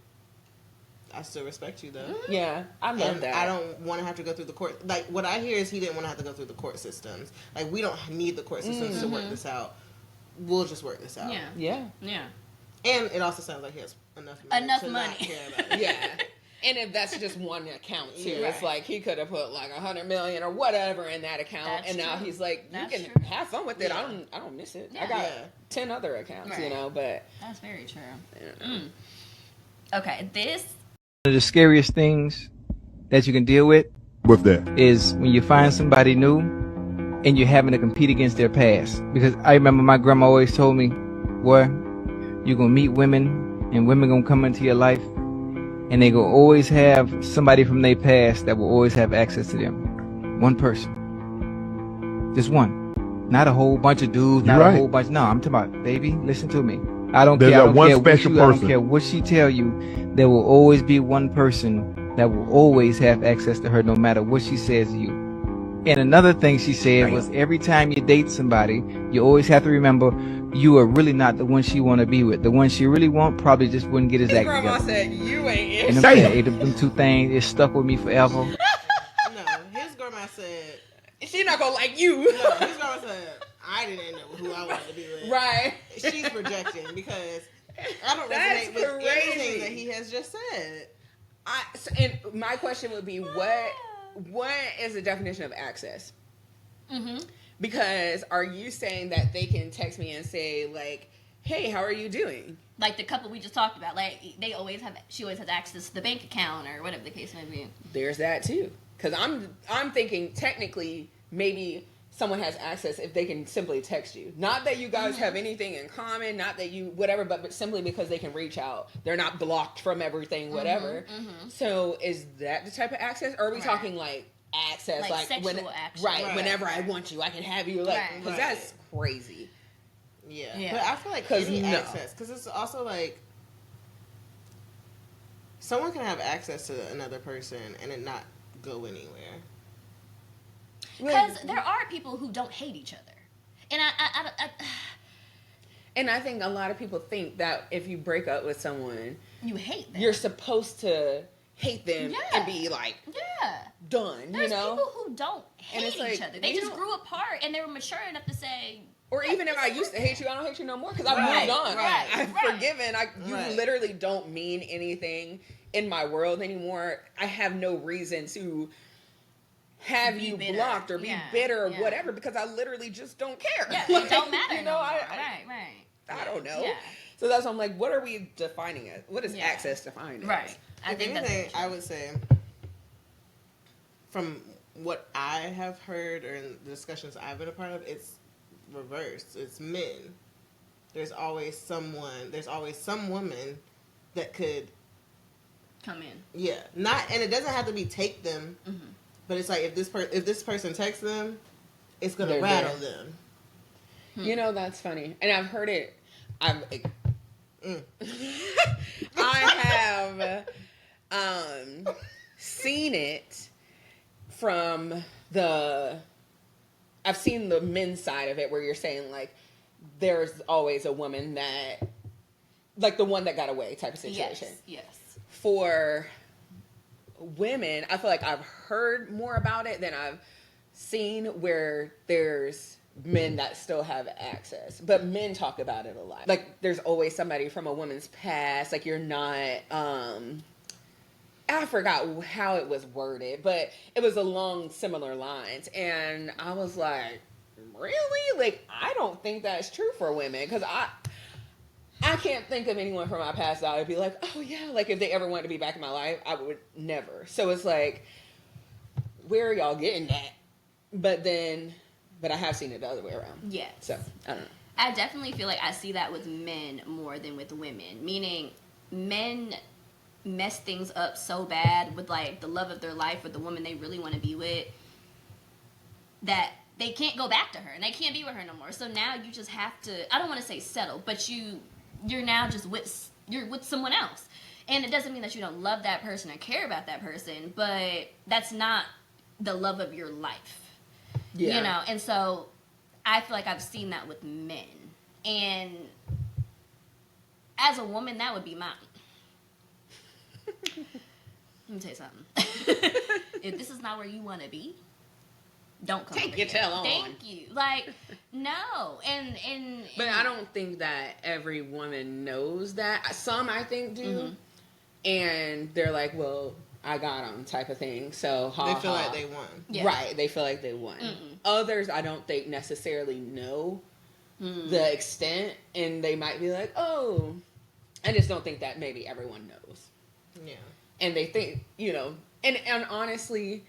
"I still respect you, though." Yeah, I love And that. I don't want to have to go through the court. Like, what I hear is he didn't want to have to go through the court systems. Like, we don't need the court systems to work this out. We'll just work this out. Yeah, Yeah, yeah. And it also sounds like he has enough money. Enough to money. Not care about it. yeah. And if that's just one account too, it's Right. like he could have put like 100 million or whatever in that account, That's and now true. he's like, That's you can true. have fun with it. Yeah. I don't miss it. I Yeah. got Yeah. 10 other accounts, you Right. know. But That's very true. I don't know. Okay, this One of the scariest things that you can deal with What's that? is when you find somebody new and you're having to compete against their past. Because I remember my grandma always told me, boy, you're going to meet women and women going to come into your life and they going to always have somebody from their past that will always have access to them. One person. Just one. Not a whole bunch of dudes, not You're a right. whole bunch. No, I'm talking about, baby, listen to me. I don't There's care. I that don't one care what special you, I don't person. care what she tell you. There will always be one person that will always have access to her, no matter what she says to you. And another thing she said was, every time you date somebody, you always have to remember you are really not the one she want to be with. The one she really want probably just wouldn't get his His act grandma together. said, "You ain't And it." them two things, it stuck with me forever. No, his grandma said. She not gonna like you. No, his grandma said I didn't know who I wanted to be with. Right. She's projecting because I don't That's resonate with anything crazy. that he has just said. And my question would be, what is the definition of access? Mm-hmm. Because are you saying that they can text me and say like, "Hey, how are you doing?" Like the couple we just talked about, like she always has access to the bank account or whatever the case may be. There's that too. Because I'm thinking technically maybe someone has access if they can simply text you. Not that you guys have anything in common, not that you whatever, but simply because they can reach out. They're not blocked from everything, whatever. So is that the type of access? Or are we talking like access, Like sexual access. right? Whenever I want you, I can have you. Like, Right. because that's crazy. Yeah. But I feel like 'Cause any no. access, because it's also like someone can have access to another person and it not go anywhere. Because there are people who don't hate each other, and And I think a lot of people think that if you break up with someone, you hate them. you're supposed to hate them Yeah. and be like Yeah. done, There's you know? people who don't And hate it's like, each other. They you just don't- grew apart and they were mature enough to say, Or even if I used to hate you, I don't hate you no more because I've Right, moved on. right, I've right. forgiven. You Right. literally don't mean anything in my world anymore. I have no reason to have Be you bitter. blocked or be Yeah, bitter or yeah. whatever because I literally just don't care. yeah, Like, it don't matter. You know, no more. I right. don't know. Yeah. So that's why I'm like, what are we defining it? What is Yeah. access defined as? Right. I If think that's anything, very I true. would say, from what I have heard or in the discussions I've been a part of, it's reversed. It's men. There's always some woman that could, come in. yeah, not, and it doesn't have to be take them, Mm-hmm. but it's like if this person texts them, it's gonna They're rattle there. them. You know, that's funny. And I've heard it. I have seen it from I've seen the men's side of it where you're saying like there's always a woman that like the one that got away type of situation. Yes. For women, I feel like I've heard more about it than I've seen where there's men that still have access, but men talk about it a lot. Like there's always somebody from a woman's past. Like you're not, I forgot how it was worded, but it was along similar lines. And I was like, really? Like, I don't think that's true for women. Cause I can't think of anyone from my past that I would be like, oh yeah, like if they ever wanted to be back in my life, I would never. So it's like, where are y'all getting that? But I have seen it the other way around. Yes. So I don't know. I definitely feel like I see that with men more than with women. Meaning, men mess things up so bad with like the love of their life or the woman they really want to be with that they can't go back to her and they can't be with her no more. So now you just have to, I don't want to say settle, but you're now just with someone else. And it doesn't mean that you don't love that person or care about that person, but that's not the love of your life. Yeah. You know, and so I feel like I've seen that with men. And as a woman, that would be mine. Let me tell you something. If this is not where you want to be, don't come Take over your here. tail on. Thank you. Like, no. But I don't think that every woman knows that. Some I think do. Mm-hmm. And they're like, well, I got them type of thing. So They feel like they won. Yeah. Right, they feel like they won. Others, I don't think necessarily know the extent, and they might be like, "Oh," I just don't think that maybe everyone knows. Yeah. And they think, you know, and honestly,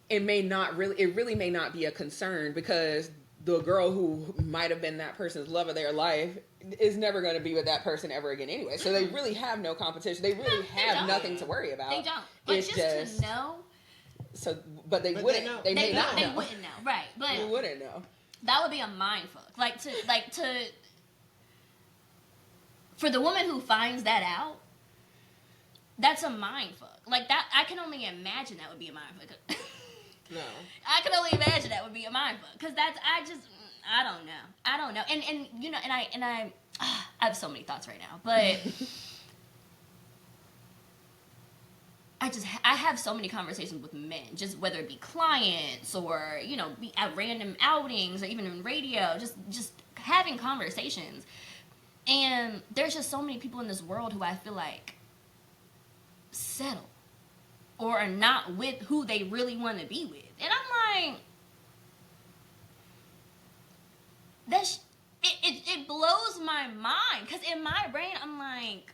it really may not be a concern because the girl who might have been that person's love of their life is never going to be with that person ever again anyway. So they really have no competition. They really have don't. nothing to worry about. They don't. But It's just to know, So, but they But wouldn't. they know. They may not they know. wouldn't know. Right. But They wouldn't know. that would be a mind fuck. Like to for the woman who finds that out, that's a mind fuck. Like that, I can only imagine that would be a mind fuck. No. I can only imagine that would be a mind fuck. Because I don't know. And you know, and I have so many thoughts right now, but I have so many conversations with men, just whether it be clients or, you know, be at random outings or even in radio, just having conversations. And there's just so many people in this world who I feel like settle or are not with who they really want to be with. And I'm like, it blows my mind. Because in my brain, I'm like,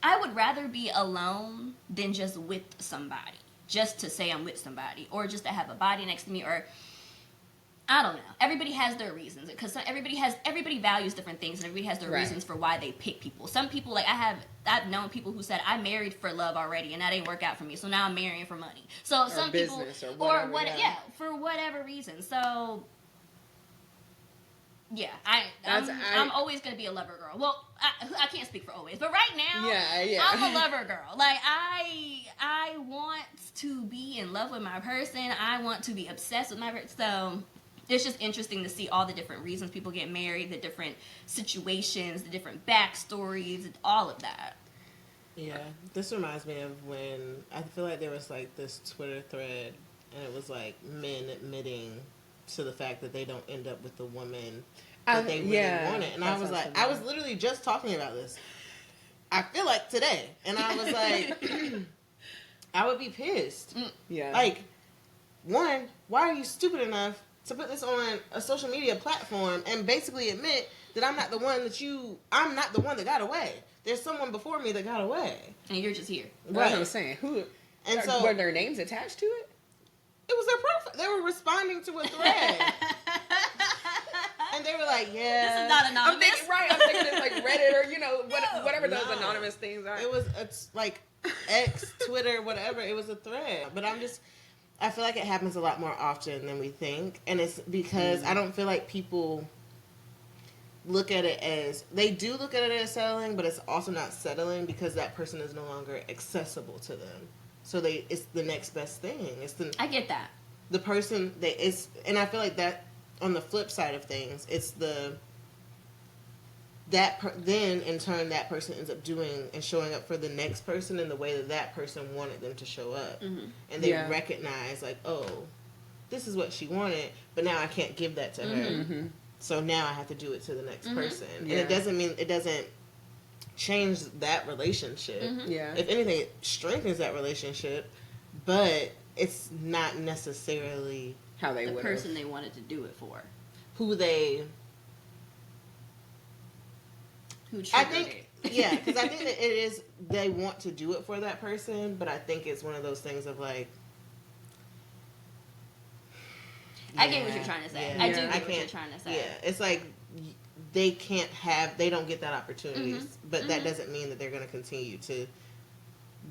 I would rather be alone than just with somebody. Just to say I'm with somebody. Or just to have a body next to me. Or, I don't know. Everybody has their reasons. Because everybody values different things. And everybody has their reasons for why they pick people. Some people, like I've known people who said, I married for love already. And that didn't work out for me. So now I'm marrying for money. So some people, or whatever, yeah, for whatever reason. So... yeah, I'm always gonna be a lover girl. Well, I can't speak for always, but right now, I'm a lover girl. Like I want to be in love with my person. I want to be obsessed with my person. So it's just interesting to see all the different reasons people get married, the different situations, the different backstories, all of that. Yeah, this reminds me of when I feel like there was like this Twitter thread, and it was like men admitting to the fact that they don't end up with the woman that they really wanted. And I was like, I was literally just talking about this. I feel like today. And I was like, I would be pissed. Yeah. Like, one, why are you stupid enough to put this on a social media platform and basically admit that I'm not the one that got away. There's someone before me that got away. And you're just here. That's what I'm saying. And so, were their names attached to it? It was their profile. They were responding to a thread. And they were like, yeah. This is not anonymous. I'm thinking it's like Reddit or, you know, whatever those anonymous things are. It was like X, Twitter, whatever. It was a thread. But I feel like it happens a lot more often than we think. And it's because I don't feel like people look at it as, they do look at it as settling, but it's also not settling because that person is no longer accessible to them. So it's the next best thing. I get that. The person and I feel like that on the flip side of things, it's then in turn that person ends up doing and showing up for the next person in the way that person wanted them to show up. Mm-hmm. And they recognize like, oh, this is what she wanted, but now I can't give that to her. Mm-hmm. So now I have to do it to the next person. Yeah. And it doesn't change that relationship. Mm-hmm. Yeah. If anything, it strengthens that relationship, but it's not necessarily how the person they wanted to do it for. Who triggered it. Yeah, because I think that it is, they want to do it for that person, but I think it's one of those things of like, I get what you're trying to say. Yeah. I do get what you're trying to say. Yeah, it's like they don't get that opportunity, but that doesn't mean that they're going to continue to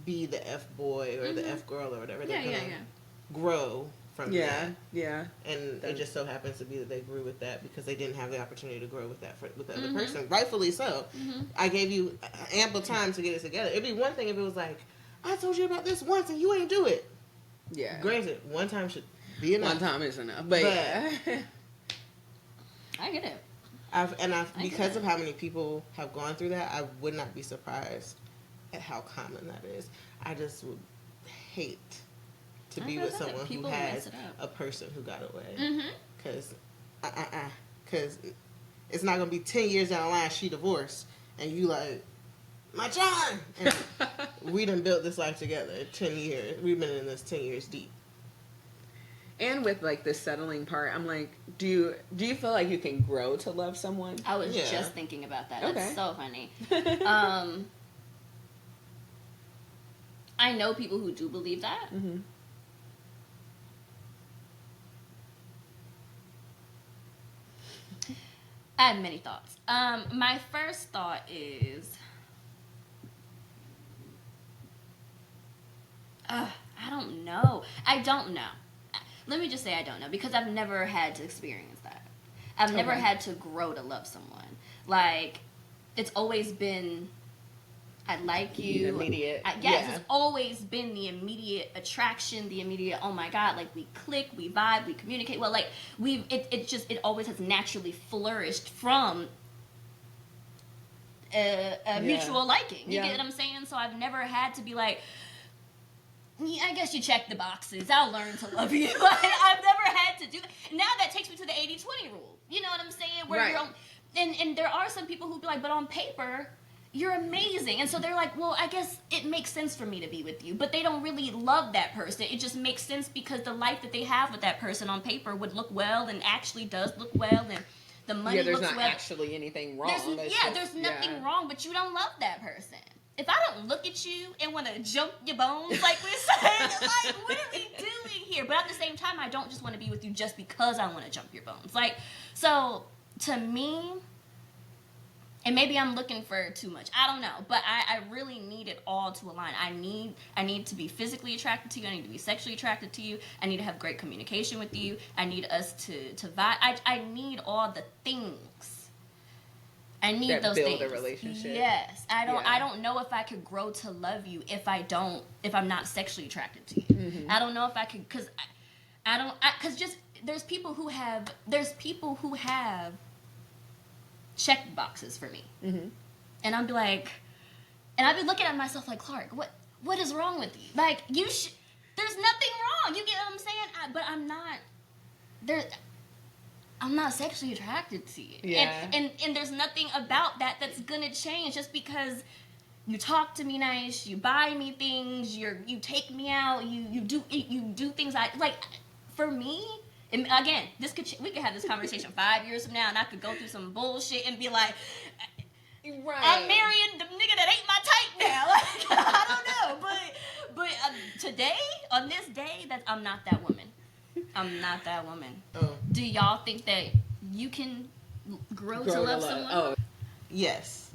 be the F boy or the F girl or whatever. They're going to grow from that. Yeah. And it just so happens to be that they grew with that because they didn't have the opportunity to grow with that with the other person. Rightfully so. Mm-hmm. I gave you ample time to get it together. It'd be one thing if it was like, I told you about this once and you ain't do it. Yeah. Granted, one time should be enough. One time is enough. But yeah. I get it. Because of how many people have gone through that, I would not be surprised at how common that is. I just would hate to be with someone who has a person who got away. Because it's not going to be 10 years down the line, she divorced, and you like, my John! And we done built this life together 10 years. We've been in this 10 years deep. And with like the settling part, I'm like, do you feel like you can grow to love someone? I was just thinking about that. Okay. That's so funny. I know people who do believe that. Mm-hmm. I have many thoughts. My first thought is, I don't know. Let me just say I don't know, because I've never had to experience that. I've never had to grow to love someone. Like, it's always been, I like you. Immediate. Yes, it's always been the immediate attraction, the immediate, oh my God, like we click, we vibe, we communicate. Well, like it always has naturally flourished from a mutual liking. You get what I'm saying? So I've never had to be like, yeah, I guess you check the boxes. I'll learn to love you. I've never had to do that. Now that takes me to the 80-20 rule. You know what I'm saying? Where you're and there are some people who be like, but on paper, you're amazing. And so they're like, well, I guess it makes sense for me to be with you. But they don't really love that person. It just makes sense because the life that they have with that person on paper would look well and actually does look well. And the money there's looks not well. Actually anything wrong. There's nothing wrong, but you don't love that person. If I don't look at you and want to jump your bones, like we're saying, like, what are we doing here? But at the same time, I don't just want to be with you just because I want to jump your bones. Like, so to me, and maybe I'm looking for too much. I don't know, but I really need it all to align. I need to be physically attracted to you. I need to be sexually attracted to you. I need to have great communication with you. I need us to vibe. I need all the things. I need that those build things. A relationship. Yes, I don't know if I could grow to love you if I'm not sexually attracted to you. Mm-hmm. I don't know if I could, because there's people who have check boxes for me, and I'd be like, and I'd be looking at myself like, Clark, what is wrong with you? Like there's nothing wrong. You get what I'm saying? But I'm not there. I'm not sexually attracted to you. Yeah. And there's nothing about that that's gonna change just because you talk to me nice, you buy me things, you take me out, you do things like for me. And again, we could have this conversation 5 years from now, and I could go through some bullshit and be like, right, I'm marrying the nigga that ain't my type now. Like, I don't know, but today, on this day, that I'm not that woman. I'm not that woman. Oh. Do y'all think that you can grow to love someone? Oh, Yes.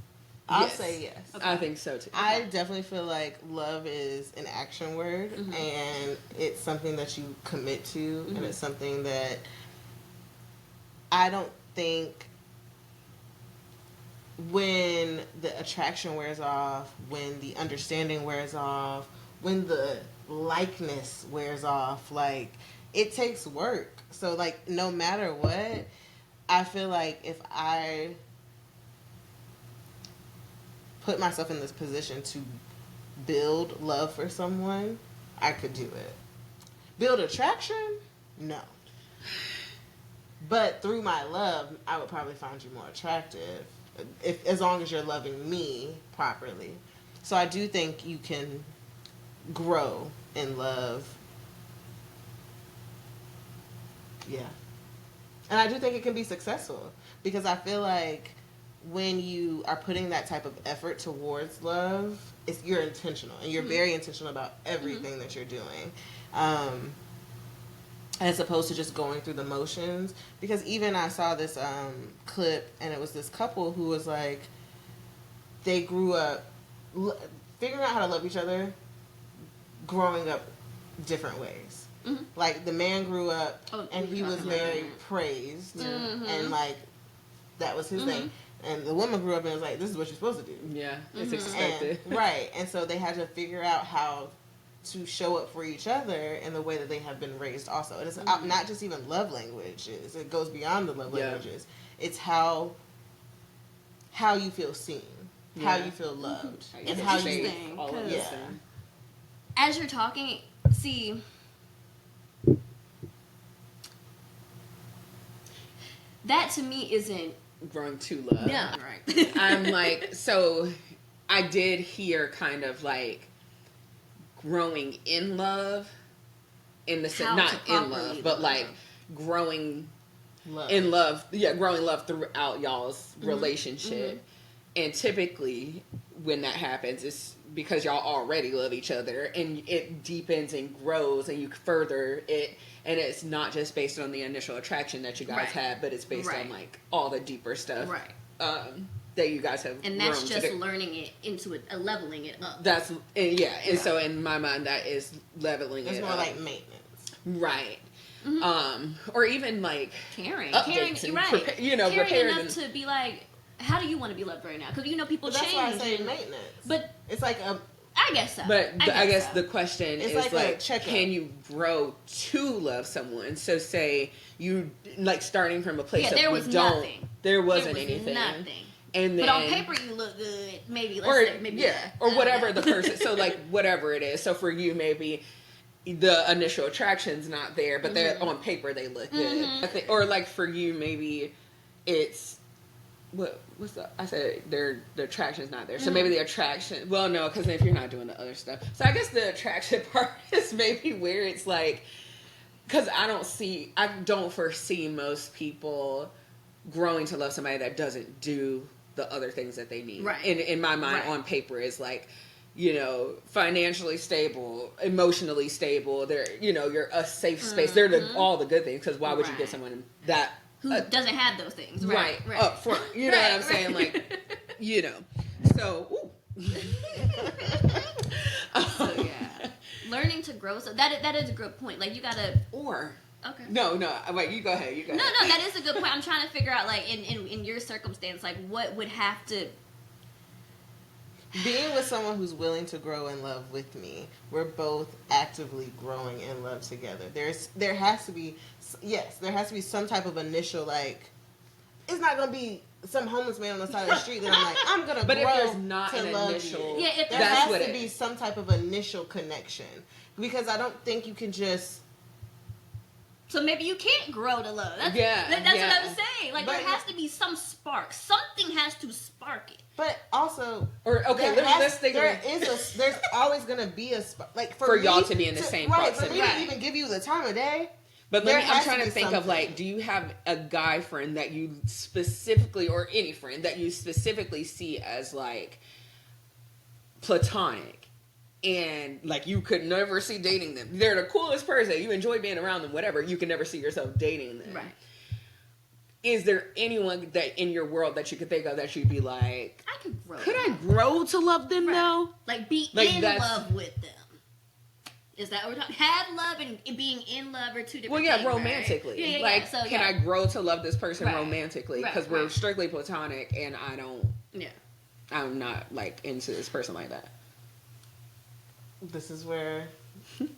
I'll yes. say yes. Okay. I think so too. I definitely feel like love is an action word, and it's something that you commit to, and it's something that I don't think when the attraction wears off, when the understanding wears off, when the likeness wears off, like, it takes work. So, like, no matter what, I feel like if I put myself in this position to build love for someone, I could do it. Build attraction? No. But through my love, I would probably find you more attractive, as long as you're loving me properly. So I do think you can grow in love. Yeah. And I do think it can be successful, because I feel like when you are putting that type of effort towards love, you're intentional, and you're very intentional about everything that you're doing, as opposed to just going through the motions. Because even I saw this clip, and it was this couple who was like, they grew up figuring out how to love each other, growing up different ways. Like, the man grew up and he was very praised, and like that was his thing. And the woman grew up and was like, this is what you're supposed to do. Yeah, it's expected. And, right. And so they had to figure out how to show up for each other in the way that they have been raised also. And it's not just even love languages. It goes beyond the love languages. It's how you feel seen, how you feel loved, and how you all of this. As you're talking, see, that to me isn't growing to love. Yeah, right. I'm like, so I did hear kind of like growing in love, in the sense, not in love, but like growing in love. Yeah, growing love throughout y'all's relationship. And typically when that happens, it's because y'all already love each other, and it deepens and grows, and you further it. And it's not just based on the initial attraction that you guys had, but it's based on like all the deeper stuff that you guys have. And that's just learning it into a leveling it up. That's and so in my mind that is leveling it up. It's more like maintenance, right? Or even like caring, updates and right? caring repairs enough to be like, how do you want to be loved right now? Because you know people But that's change. why I say and- maintenance. But It's like I guess so. But I guess so. the question It's is like a like, checkup. can you grow to love someone? So say you like starting from a place Yeah, of there we was don't, nothing. there wasn't There was anything, nothing. and then But on paper you look good. Maybe let's or say maybe yeah, or I don't whatever know. the person. So like whatever it is. So for you, maybe the initial attraction's not there, but they're on paper they look good. I think, or like for you, maybe it's. What's the? I said the attraction's not there, so maybe the attraction. Well, no, because if you're not doing the other stuff, so I guess the attraction part is maybe where it's like, because I don't foresee most people growing to love somebody that doesn't do the other things that they need. Right. In my mind, Right. on paper, is like, you know, financially stable, emotionally stable. They're, you know, you're a safe space. They're all the good things. Because why would you Right. get someone that Who doesn't have those things? right, Right. up front? You know Right, what I'm saying? right. Like, you know, so. So yeah, learning to grow. So that is a good point. Like you gotta. Or Okay. no, wait, you go ahead. You go No, ahead. that is a good point. I'm trying to figure out, like, in your circumstance, like, what would have to. being with someone who's willing to grow in love with me. We're both actively growing in love together. There has to be some type of initial, like, it's not gonna be some homeless man on the side of the street that I'm like, I'm gonna But if grow there's not to an love initial- you. Yeah, if there that's has what to it be is. some type of initial connection, because I don't think you can just. So maybe you can't grow to love. That's Yeah, what yeah. I'm saying. Like, But- there has to be some spark. Something has to spark it. But also, Or okay, let's think of it. there's always gonna be a spot, like For me y'all to be in the same right, proximity. For me Right. to even give you the time of day. But There I'm has trying to to be think of something. like, do you have a guy friend that you specifically, or any friend that you specifically see as like platonic, and like you could never see dating them? They're the coolest person. You enjoy being around them. Whatever. You can never see yourself dating them. Right. Is there anyone that in your world that you could think of that you'd be like, I could grow. could I grow to love them Right. though? Like, be Like, in that's- love with them. Is that what we're talking? Have love and being in love are two different Well, yeah, things, right? romantically. Yeah. Like, So, can yeah. I grow to love this person Right. romantically? Right, Because we're right. strictly platonic, and Yeah. I'm not like into this person like that. This is where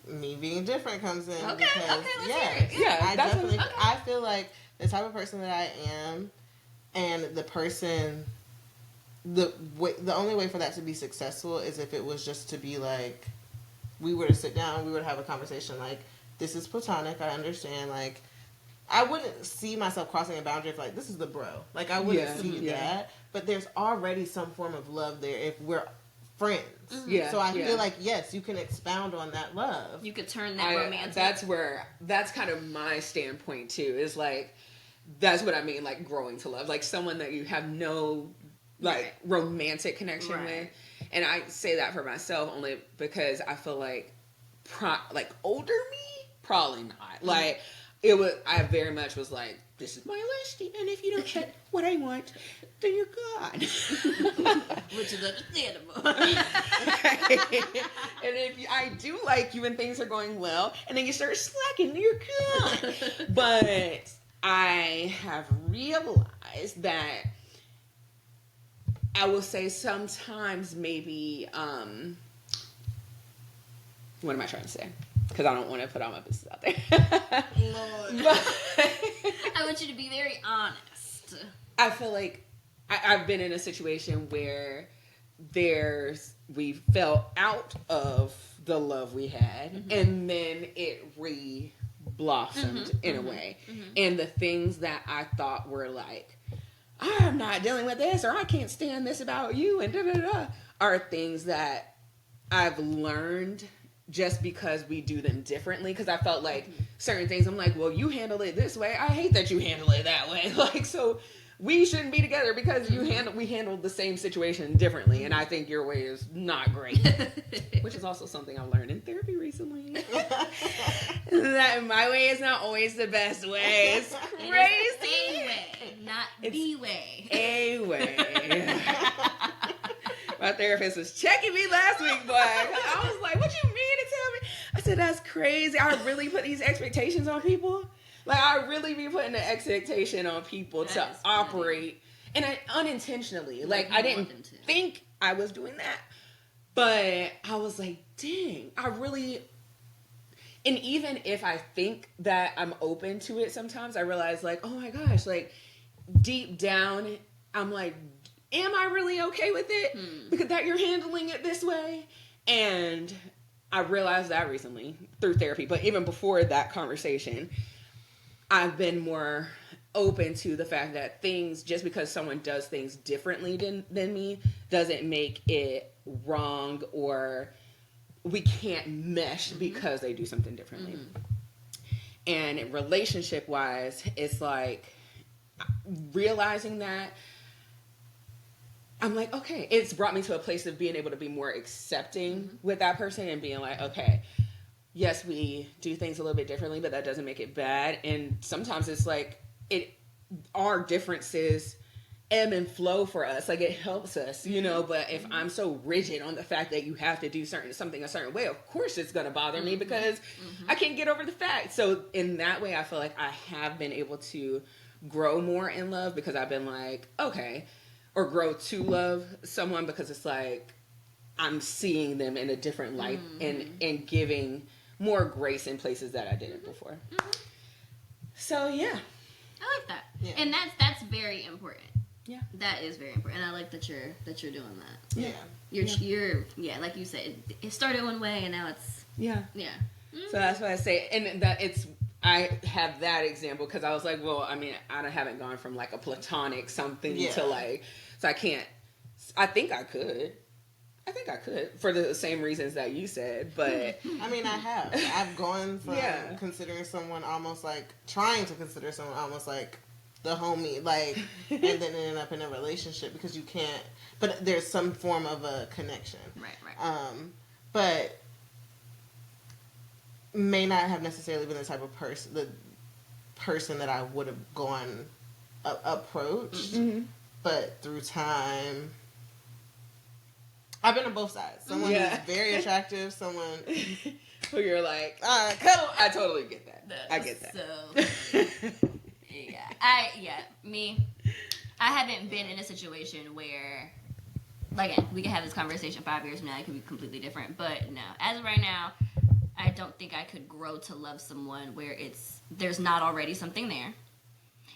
me being different comes in. Okay, because, okay, let's yeah, hear it. Yeah, I that's definitely. what- okay. I feel like the type of person that I am, and the person, the only way for that to be successful is if it was just to be like, we were to sit down, we were to have a conversation like, this is platonic. I understand. Like, I wouldn't see myself crossing a boundary if like this is the bro. Like, I wouldn't Yeah, see yeah. that. But there's already some form of love there if we're friends. Yeah, So I yeah. feel like yes, you can expound on that love. You could turn that romantic. That's kind of my standpoint too. Is like, that's what I mean, like growing to love, like someone that you have no like Right. romantic connection Right. with. And I say that for myself only because I feel like like older me, probably not. Like it was, I very much was like, this is my list, and if you don't get what I want, then you're gone. Which is understandable. And if I do like you and things are going well, and then you start slacking, you're gone. But I have realized that I will say sometimes maybe, what am I trying to say? Because I don't want to put all my business out there. Lord. But I want you to be very honest. I feel like I've been in a situation where we fell out of the love we had, and then it re-blossomed in a way. And the things that I thought were like, I'm not dealing with this, or I can't stand this about you, and da-da-da, are things that I've learned just because we do them differently. Because I felt like certain things, I'm like, well, you handle it this way. I hate that you handle it that way. Like, so we shouldn't be together because we handled the same situation differently. And I think your way is not great. Which is also something I've learned in therapy recently. That my way is not always the best way. It's It is crazy. a way, not the way. A way. My therapist was checking me last week, boy. I was like, what you mean to tell me? I said, that's crazy. I really put these expectations on people. Like, I really be putting the expectation on people That to is funny. operate and I unintentionally, like I you didn't want them to. think I was doing that, but I was like, dang, I really. And even if I think that I'm open to it, sometimes I realize, like, oh my gosh, like deep down, I'm like, am I really okay with it? Because that you're handling it this way, and I realized that recently through therapy. But even before that conversation, I've been more open to the fact that things, just because someone does things differently than me, doesn't make it wrong, or we can't mesh because they do something differently. And relationship wise, it's like realizing that I'm like, okay, it's brought me to a place of being able to be more accepting with that person and being like, okay, yes, we do things a little bit differently, but that doesn't make it bad. And sometimes it's like our differences ebb and flow for us. Like it helps us, you know, but if I'm so rigid on the fact that you have to do something a certain way, of course it's going to bother me because I can't get over the fact. So in that way, I feel like I have been able to grow more in love because I've been like, okay, or grow to love someone because it's like I'm seeing them in a different light and giving more grace in places that I didn't before. So yeah. I like that. Yeah. And that's very important. Yeah. That is very important. And I like that you're doing that. Yeah. You're like you said, it started one way and now it's Yeah. yeah. So that's what I say. And that I have that example because I was like, well, I mean, I haven't gone from like a platonic something to like, so I think I could for the same reasons that you said, but I mean, I've gone from considering someone almost like trying to consider someone almost like the homie, like, and then ended up in a relationship because you can't, but there's some form of a connection. Right. But may not have necessarily been the type of person that I would have gone approached, but through time, I've been on both sides. Someone who's very attractive, someone who you're like, I totally get that. I get that. So me. I haven't been in a situation where, like, we can have this conversation 5 years from now. It could be completely different. But no, as of right now, I don't think I could grow to love someone where there's not already something there.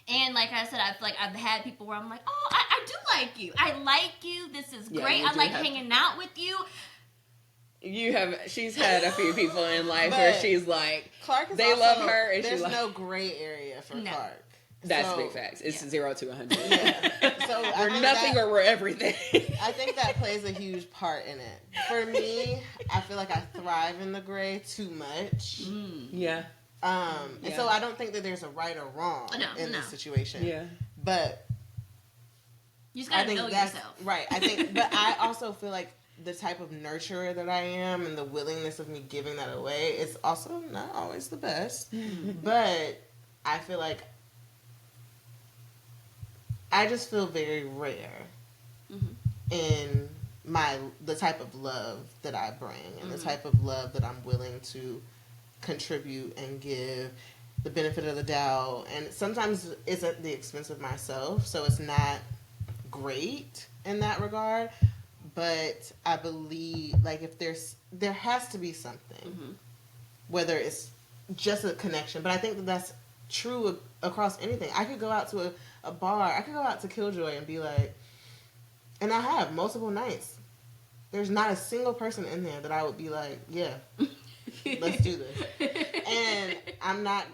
And like I said, I feel like I've had people where I'm like, oh, I do like you. I like you. This is great. I like hanging out with you. She's had a few people in life where she's like, Clark is they also, love her, and there's she's like, no gray area for Clark. That's big facts. It's 0 to 100. So we're nothing or we're everything. I think that plays a huge part in it. For me, I feel like I thrive in the gray too much. Yeah. And so I don't think that there's a right or wrong in this situation. Yeah. But you just gotta know yourself. Right. I think, but I also feel like the type of nurturer that I am and the willingness of me giving that away is also not always the best. But I feel like I just feel very rare in the type of love that I bring and the type of love that I'm willing to contribute and give the benefit of the doubt. And sometimes it's at the expense of myself, so it's not great in that regard. But I believe, like, if there has to be something, whether it's just a connection. But I think that that's true across anything. I could go out to a bar. I could go out to Killjoy and be like, and I have multiple nights. There's not a single person in there that I would be like, yeah, let's do this. And I'm not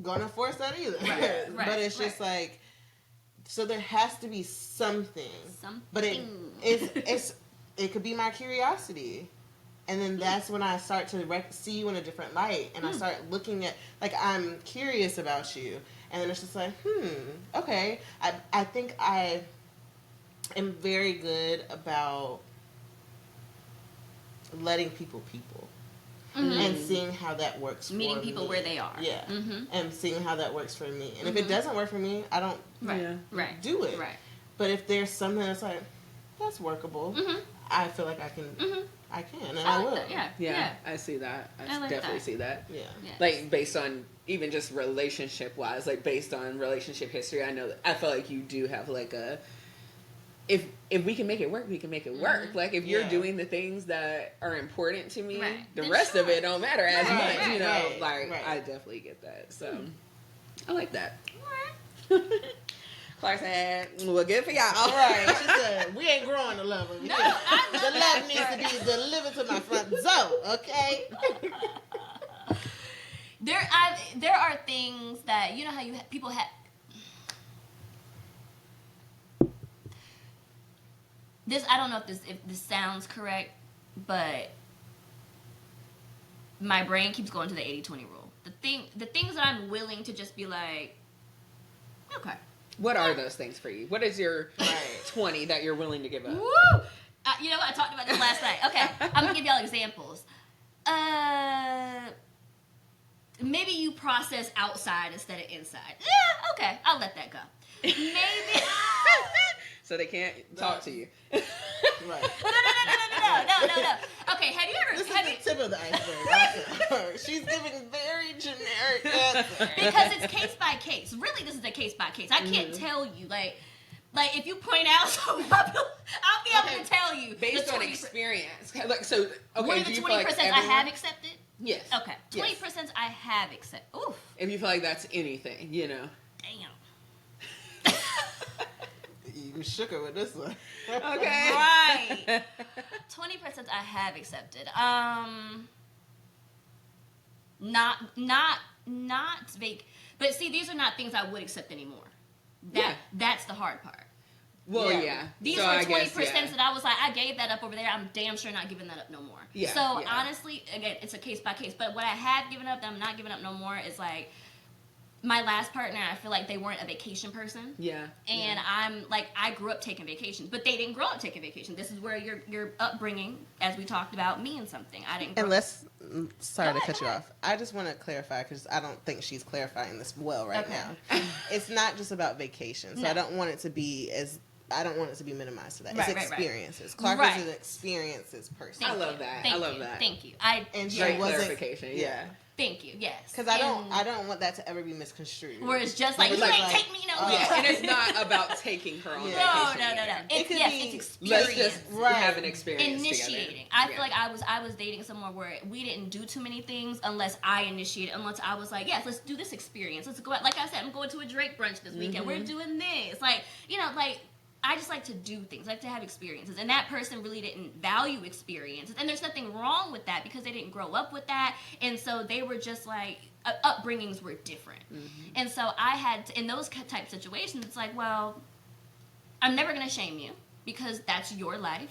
gonna force that either. Right, but it's just like, so there has to be something. But it could be my curiosity. And then that's when I start to see you in a different light. And I start looking at, like, I'm curious about you. And then it's just like, okay. I think I am very good about letting people. And seeing how that works for me. Meeting people where they are. Yeah. And seeing how that works for me. And if it doesn't work for me, I don't do it. Right. But if there's something that's like, that's workable, I feel like I can, and I will. Yeah, I see that. I like definitely see that. Yeah. Yes. Like, based on, even just relationship-wise, like, based on relationship history, I feel like you do have, like, if we can make it work, we can make it work. Like if you're Yeah. doing the things that are important to me, Right. the Then rest of sure. it don't matter as Right, much. right, You know, right, like right. I definitely get that. So I like that. Alright. Clark said, "Well, good for y'all." All right. She said, we ain't growing the love over No, here. I The love love that needs to part. be delivered to my front door, okay? There are things that you know how people have. This I don't know if this sounds correct, but my brain keeps going to the 80-20 rule. The things that I'm willing to just be like, okay, What are those things for you? What is your 20 that you're willing to give up? woo! You know what? I talked about this last night. Okay, I'm gonna give y'all examples. Maybe you process outside instead of inside. Yeah, okay, I'll let that go. Maybe. So they can't talk to you. Right. No. Okay, have you ever? This is Have the you? tip of the iceberg. She's giving very generic answers. Because it's case by case. Really, this is a case by case. I can't tell you like if you point out something, I'll be able to tell you Based the on 20%. experience. Like, so, okay, What are do the you 20% feel like I everyone- have accepted? Yes. Okay, 20% I have accepted. Oof, If you feel like that's anything, you know. damn. You shook her with this one. Okay. Right. 20% I have accepted. Not vague. But see, these are not things I would accept anymore. That's the hard part. Well, Yeah. yeah. These So were I 20% guess, that I was like, I gave that up over there. I'm damn sure not giving that up no more. Yeah, So yeah. honestly, again, it's a case by case. But what I have given up that I'm not giving up no more is like my last partner. I feel like they weren't a vacation person. Yeah. And I'm like, I grew up taking vacations, but they didn't grow up taking vacations. This is where your upbringing, as we talked about, means something. I didn't. Sorry Go to ahead, cut you go ahead. off. I just want to clarify because I don't think she's clarifying this well right Okay. now. It's not just about vacation, so No. I don't want it to be minimized to that. Right, It's right, right. experiences. Clark Right. is an experiences person. Thank I love you. that. Thank I love you. that. Thank you. And she Great wasn't. clarification. Yeah. Thank you. Yes. Because I And don't want that to ever be misconstrued. Where it's just like, you Like- ain't take me nowhere. Yeah, and it's not about taking her on Yeah. vacation. No. either. It's, could yes, be- it's Let's experience. just Right. have an experience Initiating. together. I Yeah. feel like I was dating someone where we didn't do too many things unless I initiated, unless I was like, yes, let's do this experience. Let's go out. Like I said, I'm going to a Drake brunch this weekend. We're doing this. Like, I just like to do things, I like to have experiences. And that person really didn't value experiences. And there's nothing wrong with that because they didn't grow up with that. And so they were just like, upbringings were different. And so I had to, in those type situations, it's like, well, I'm never going to shame you because that's your life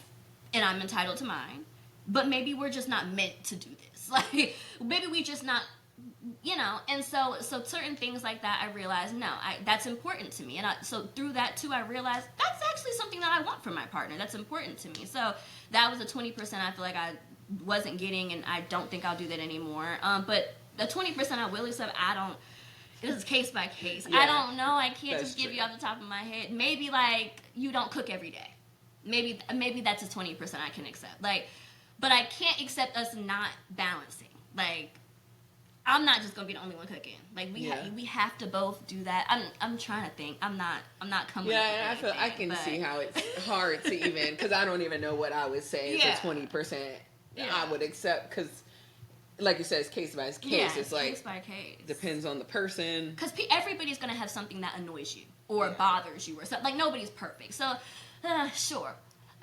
and I'm entitled to mine. But maybe we're just not meant to do this. Like, maybe we just not, and so certain things like that, I realized, no, that's important to me. And so through that too, I realized that's actually something that I want from my partner. That's important to me. So that was a 20% I feel like I wasn't getting, and I don't think I'll do that anymore. But the 20% I will accept, this is case by case. Yeah. I don't know. I can't That's just give true. you off the top of my head. Maybe like you don't cook every day. Maybe that's a 20% I can accept. Like, but I can't accept us not balancing. Like, I'm not just gonna be the only one cooking. Like we have to both do that. I'm trying to think. I'm not coming. Yeah, up and I with feel I anything, can but- see how it's hard to even because I don't even know what I would say Yeah. for 20%. Yeah. I would accept because, like you said, it's case by case. Yeah, It's like case by case. depends on the person. Because everybody's gonna have something that annoys you or bothers you or something. Like nobody's perfect. So, sure,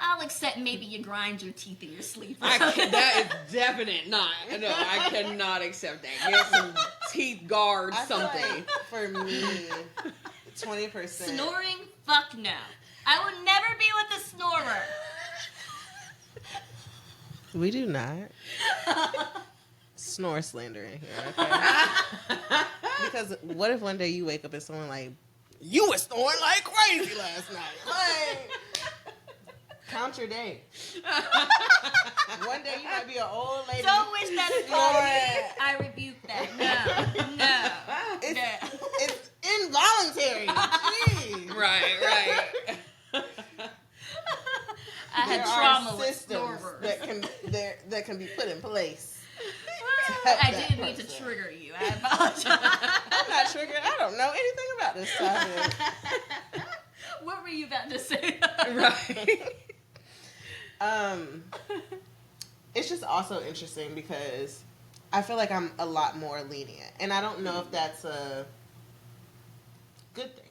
I'll accept maybe you grind your teeth in your sleep. That is definite not. No, I cannot accept that. Get some teeth guard, I feel something. like for me, 20%. Snoring? Fuck no. I would never be with a snorer. We do not snore slander in here, okay? Because what if one day you wake up and someone like, you were snoring like crazy last night? Like, count your day. One day you might be an old lady. Don't wish that upon me. I rebuke that. No. It's involuntary. Jeez. Right. I had There trauma are with systems snorers. that can be put in place. I didn't mean to trigger you. I apologize. I'm not triggered. I don't know anything about this topic. What were were you about to say? Right. It's just also interesting because I feel like I'm a lot more lenient, and I don't know if that's a good thing.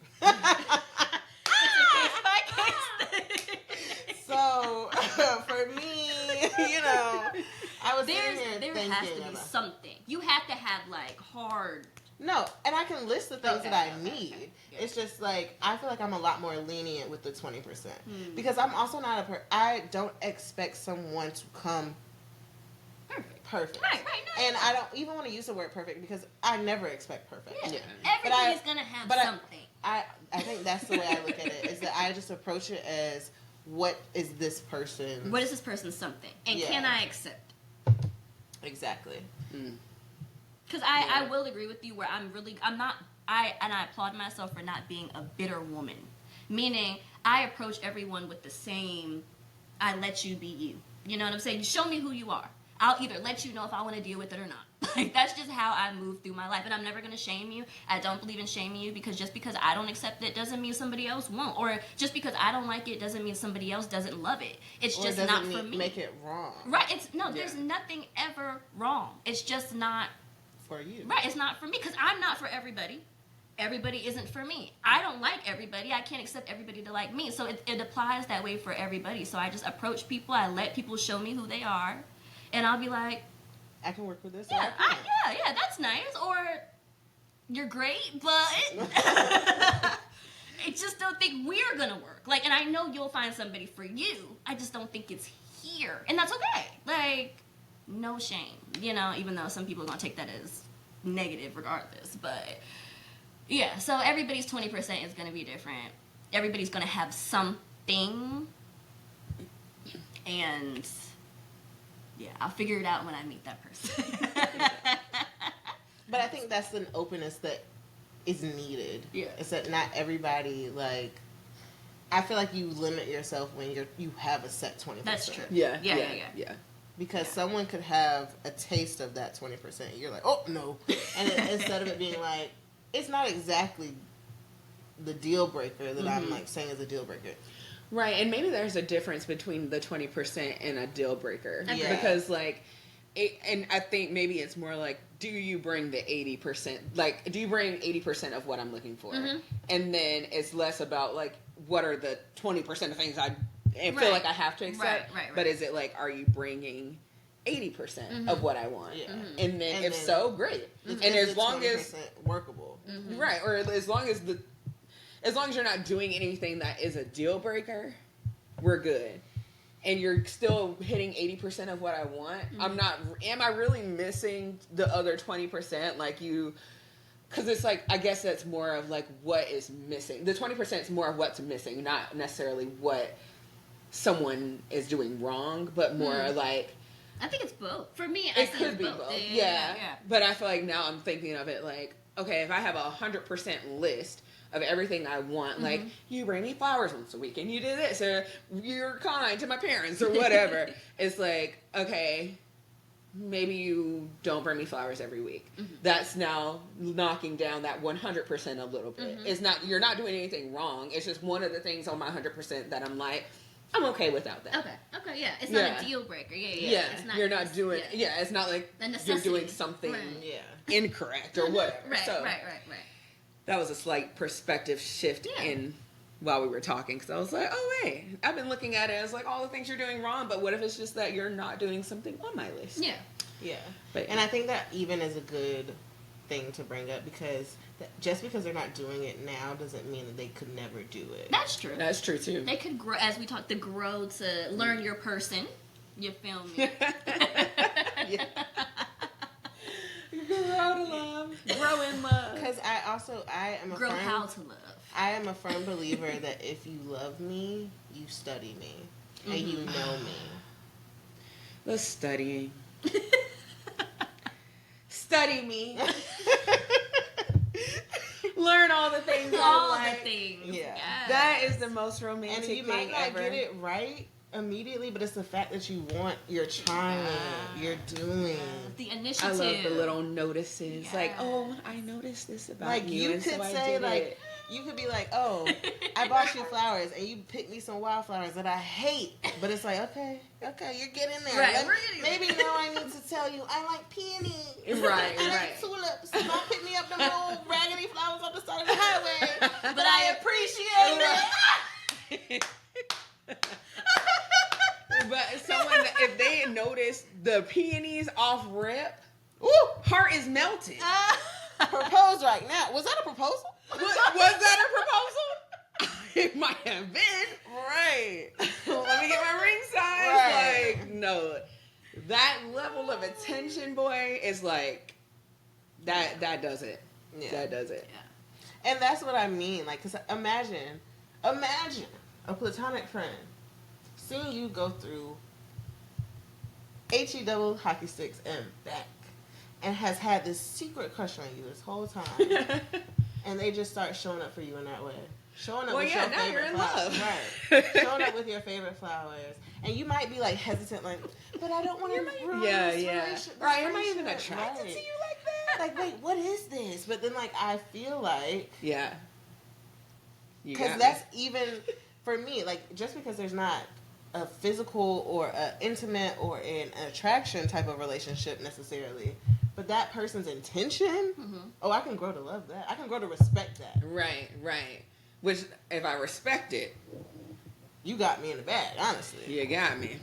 So for me, I was sitting here there thinking has to be about- something. You have to have like hard. No, and I can list the things Okay, that I okay, need. okay. Yeah. It's just like I feel like I'm a lot more lenient with the 20% because I'm also not I don't expect someone to come perfect. Right, no. And I don't even want to use the word perfect because I never expect perfect. Yeah. Yeah. Everybody's gonna have but something. I think that's the way I look at it is that I just approach it as what is this person? What is this person's something? And Yeah. can I accept? Exactly. Because I will agree with you where I applaud myself for not being a bitter woman. Meaning, I approach everyone with the same, I let you be you. You know what I'm saying? Show me who you are. I'll either let you know if I want to deal with it or not. Like, that's just how I move through my life. And I'm never going to shame you. I don't believe in shaming you because just because I don't accept it doesn't mean somebody else won't. Or just because I don't like it doesn't mean somebody else doesn't love it. It's Or just doesn't not for me. make it wrong. Right. There's nothing ever wrong. It's just not. For you. Right, it's not for me because I'm not for everybody. Everybody isn't for me. I don't like everybody. I can't accept everybody to like me. So it applies that way for everybody. So I just approach people. I let people show me who they are. And I'll be like, I can work with this. yeah, yeah, that's nice. Or, you're great, but I just don't think we're going to work. Like, and I know you'll find somebody for you. I just don't think it's here. And that's okay. Like, no shame, even though some people are going to take that as negative regardless. But yeah, so everybody's 20% is going to be different. Everybody's going to have something. And yeah, I'll figure it out when I meet that person. But I think that's an openness that is needed. Yeah. It's that not everybody, I feel like you limit yourself when you have a set 20%. That's true. Yeah. Yeah. Because someone could have a taste of that 20%. You're like, oh, no. And instead of it being like, it's not exactly the deal breaker that I'm saying is a deal breaker. Right, and maybe there's a difference between the 20% and a deal breaker. Yeah. Because, and I think maybe it's more like, do you bring the 80%? Like, do you bring 80% of what I'm looking for? And then it's less about, what are the 20% of things I feel like I have to accept? Right. But is it are you bringing 80% of what I want? Yeah. And then, And if then so, great. And Is as the long as... 20% workable. Right, or as long as you're not doing anything that is a deal breaker, we're good. And you're still hitting 80% of what I want. Am I really missing the other 20%? Because it's I guess that's more of what is missing. The 20% is more of what's missing, not necessarily what someone is doing wrong, but more I think it's both. For me, it could be both. Yeah. But I feel like now I'm thinking of it okay, if I have a 100% list of everything I want, you bring me flowers once a week and you do this, or you're kind to my parents or whatever. It's okay, maybe you don't bring me flowers every week. That's now knocking down that 100% a little bit. It's not, you're not doing anything wrong. It's just one of the things on my 100% that I'm okay without that. Okay, yeah. It's not a deal breaker. Yeah. It's not, you're not doing. Yeah, it's not like a you're necessity. doing something Yeah. incorrect or whatever. Right. So that was a slight perspective shift in while we were talking, because I was like, oh wait, I've been looking at it as all the things you're doing wrong, but what if it's just that you're not doing something on my list? Yeah. Yeah. But And I think that even is a good thing to bring up because just because they're not doing it now doesn't mean that they could never do it. That's true. That's true too. They could grow, as we talked, grow to learn your person. You feel me? Grow to love. Grow in love. Because I am a Grow firm, how to love. I am a firm believer that if you love me, you study me and you know me. The studying. Study me. Learn all the things All I the like. things. Yeah. That is the most romantic And you thing might not ever. get it right immediately, but it's the fact that you want, you're trying, you're doing. The I initiative. love the little notices. Like, oh, I noticed this about Like you. you and could so I say did like, it. you could be like, oh, I bought you flowers and you picked me some wildflowers that I hate. But it's like, okay, you're getting there. Right, Like, we're getting there. maybe now I need to tell you I like peonies. Right, I right. like tulips. Don't pick me up them little raggedy flowers on the side of the highway. But I appreciate it. But someone, if they notice the peonies off rip, Ooh, heart is melted. propose right now. Was that a proposal? Was that a proposal? It might have been. Right. Let me get my ring size. Right. Like, no. That level of attention, boy, is like, that does it. Yeah. That does it. And that's what I mean. Like, cause imagine a platonic friend seeing you go through HE double hockey sticks and back, and has had this secret crush on you this whole time, and they just start showing up for you in that way. Showing up Well, with yeah, your now you're favorite in flowers. love. Right. Showing up with your favorite flowers. And you might be like hesitant, like, but I don't want to ruin Yeah, this yeah. relationship. Right, am I even friendship." attracted Right. to you like that? Like, wait, what is this? But then, like, I feel like, Yeah. You because got that's even, for me, like, just because there's not a physical or an intimate or an attraction type of relationship necessarily, but that person's intention, oh, I can grow to love that. I can grow to respect that. me. Right. Which, if I respect it, You got me in the bag, honestly. you got me.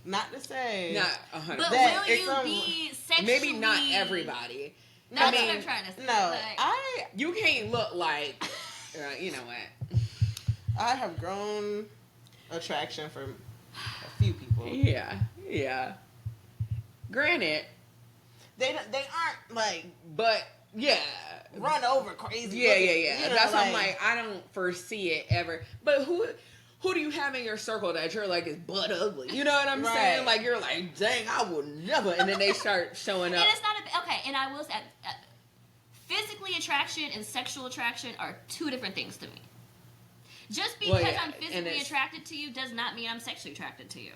Not to say. Not 100%. But That- will it's you be sexually? Maybe not everybody. That's I what I'm mean, trying to say. No, Like, You can't look like, you know what? I have grown attraction for a few people. Yeah. Granted, They aren't like but yeah. run over crazy. Yeah. You know, That's why I'm like, I don't foresee it ever. But who do you have in your circle that you're like is butt ugly? You know what I'm Right. saying? Like you're like, dang, I would never. And then they start showing up. and it's not okay. And I will say, physically attraction and sexual attraction are two different things to me. Just because Well, yeah, I'm and physically it's- attracted to you does not mean I'm sexually attracted to you.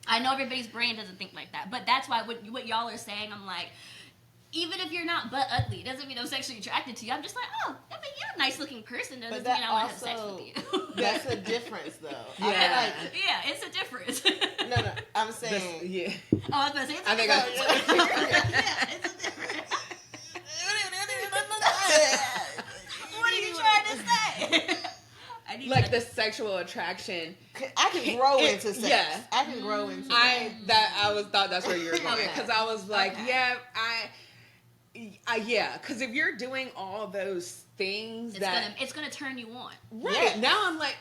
I know everybody's brain doesn't think like that, but that's why what y'all are saying, I'm like, even if you're not butt ugly, it doesn't mean I'm sexually attracted to you. I'm just like, oh, I mean, you're a nice looking person. That doesn't But that mean I want to have also- sex with you. that's a difference though. Yeah. I feel yeah, it's a difference. like, no, I'm This- saying. yeah. Oh, I was about to say, it's I a think difference. Yeah, it's a difference. What are you trying to say? I need Like to- the sexual attraction. I can grow into sex. Yeah. I can grow into sex. I thought that's where you were going Okay. because I was like, Okay. yeah, yeah, because if you're doing all those things it's gonna turn you on. right Yes. now, I'm like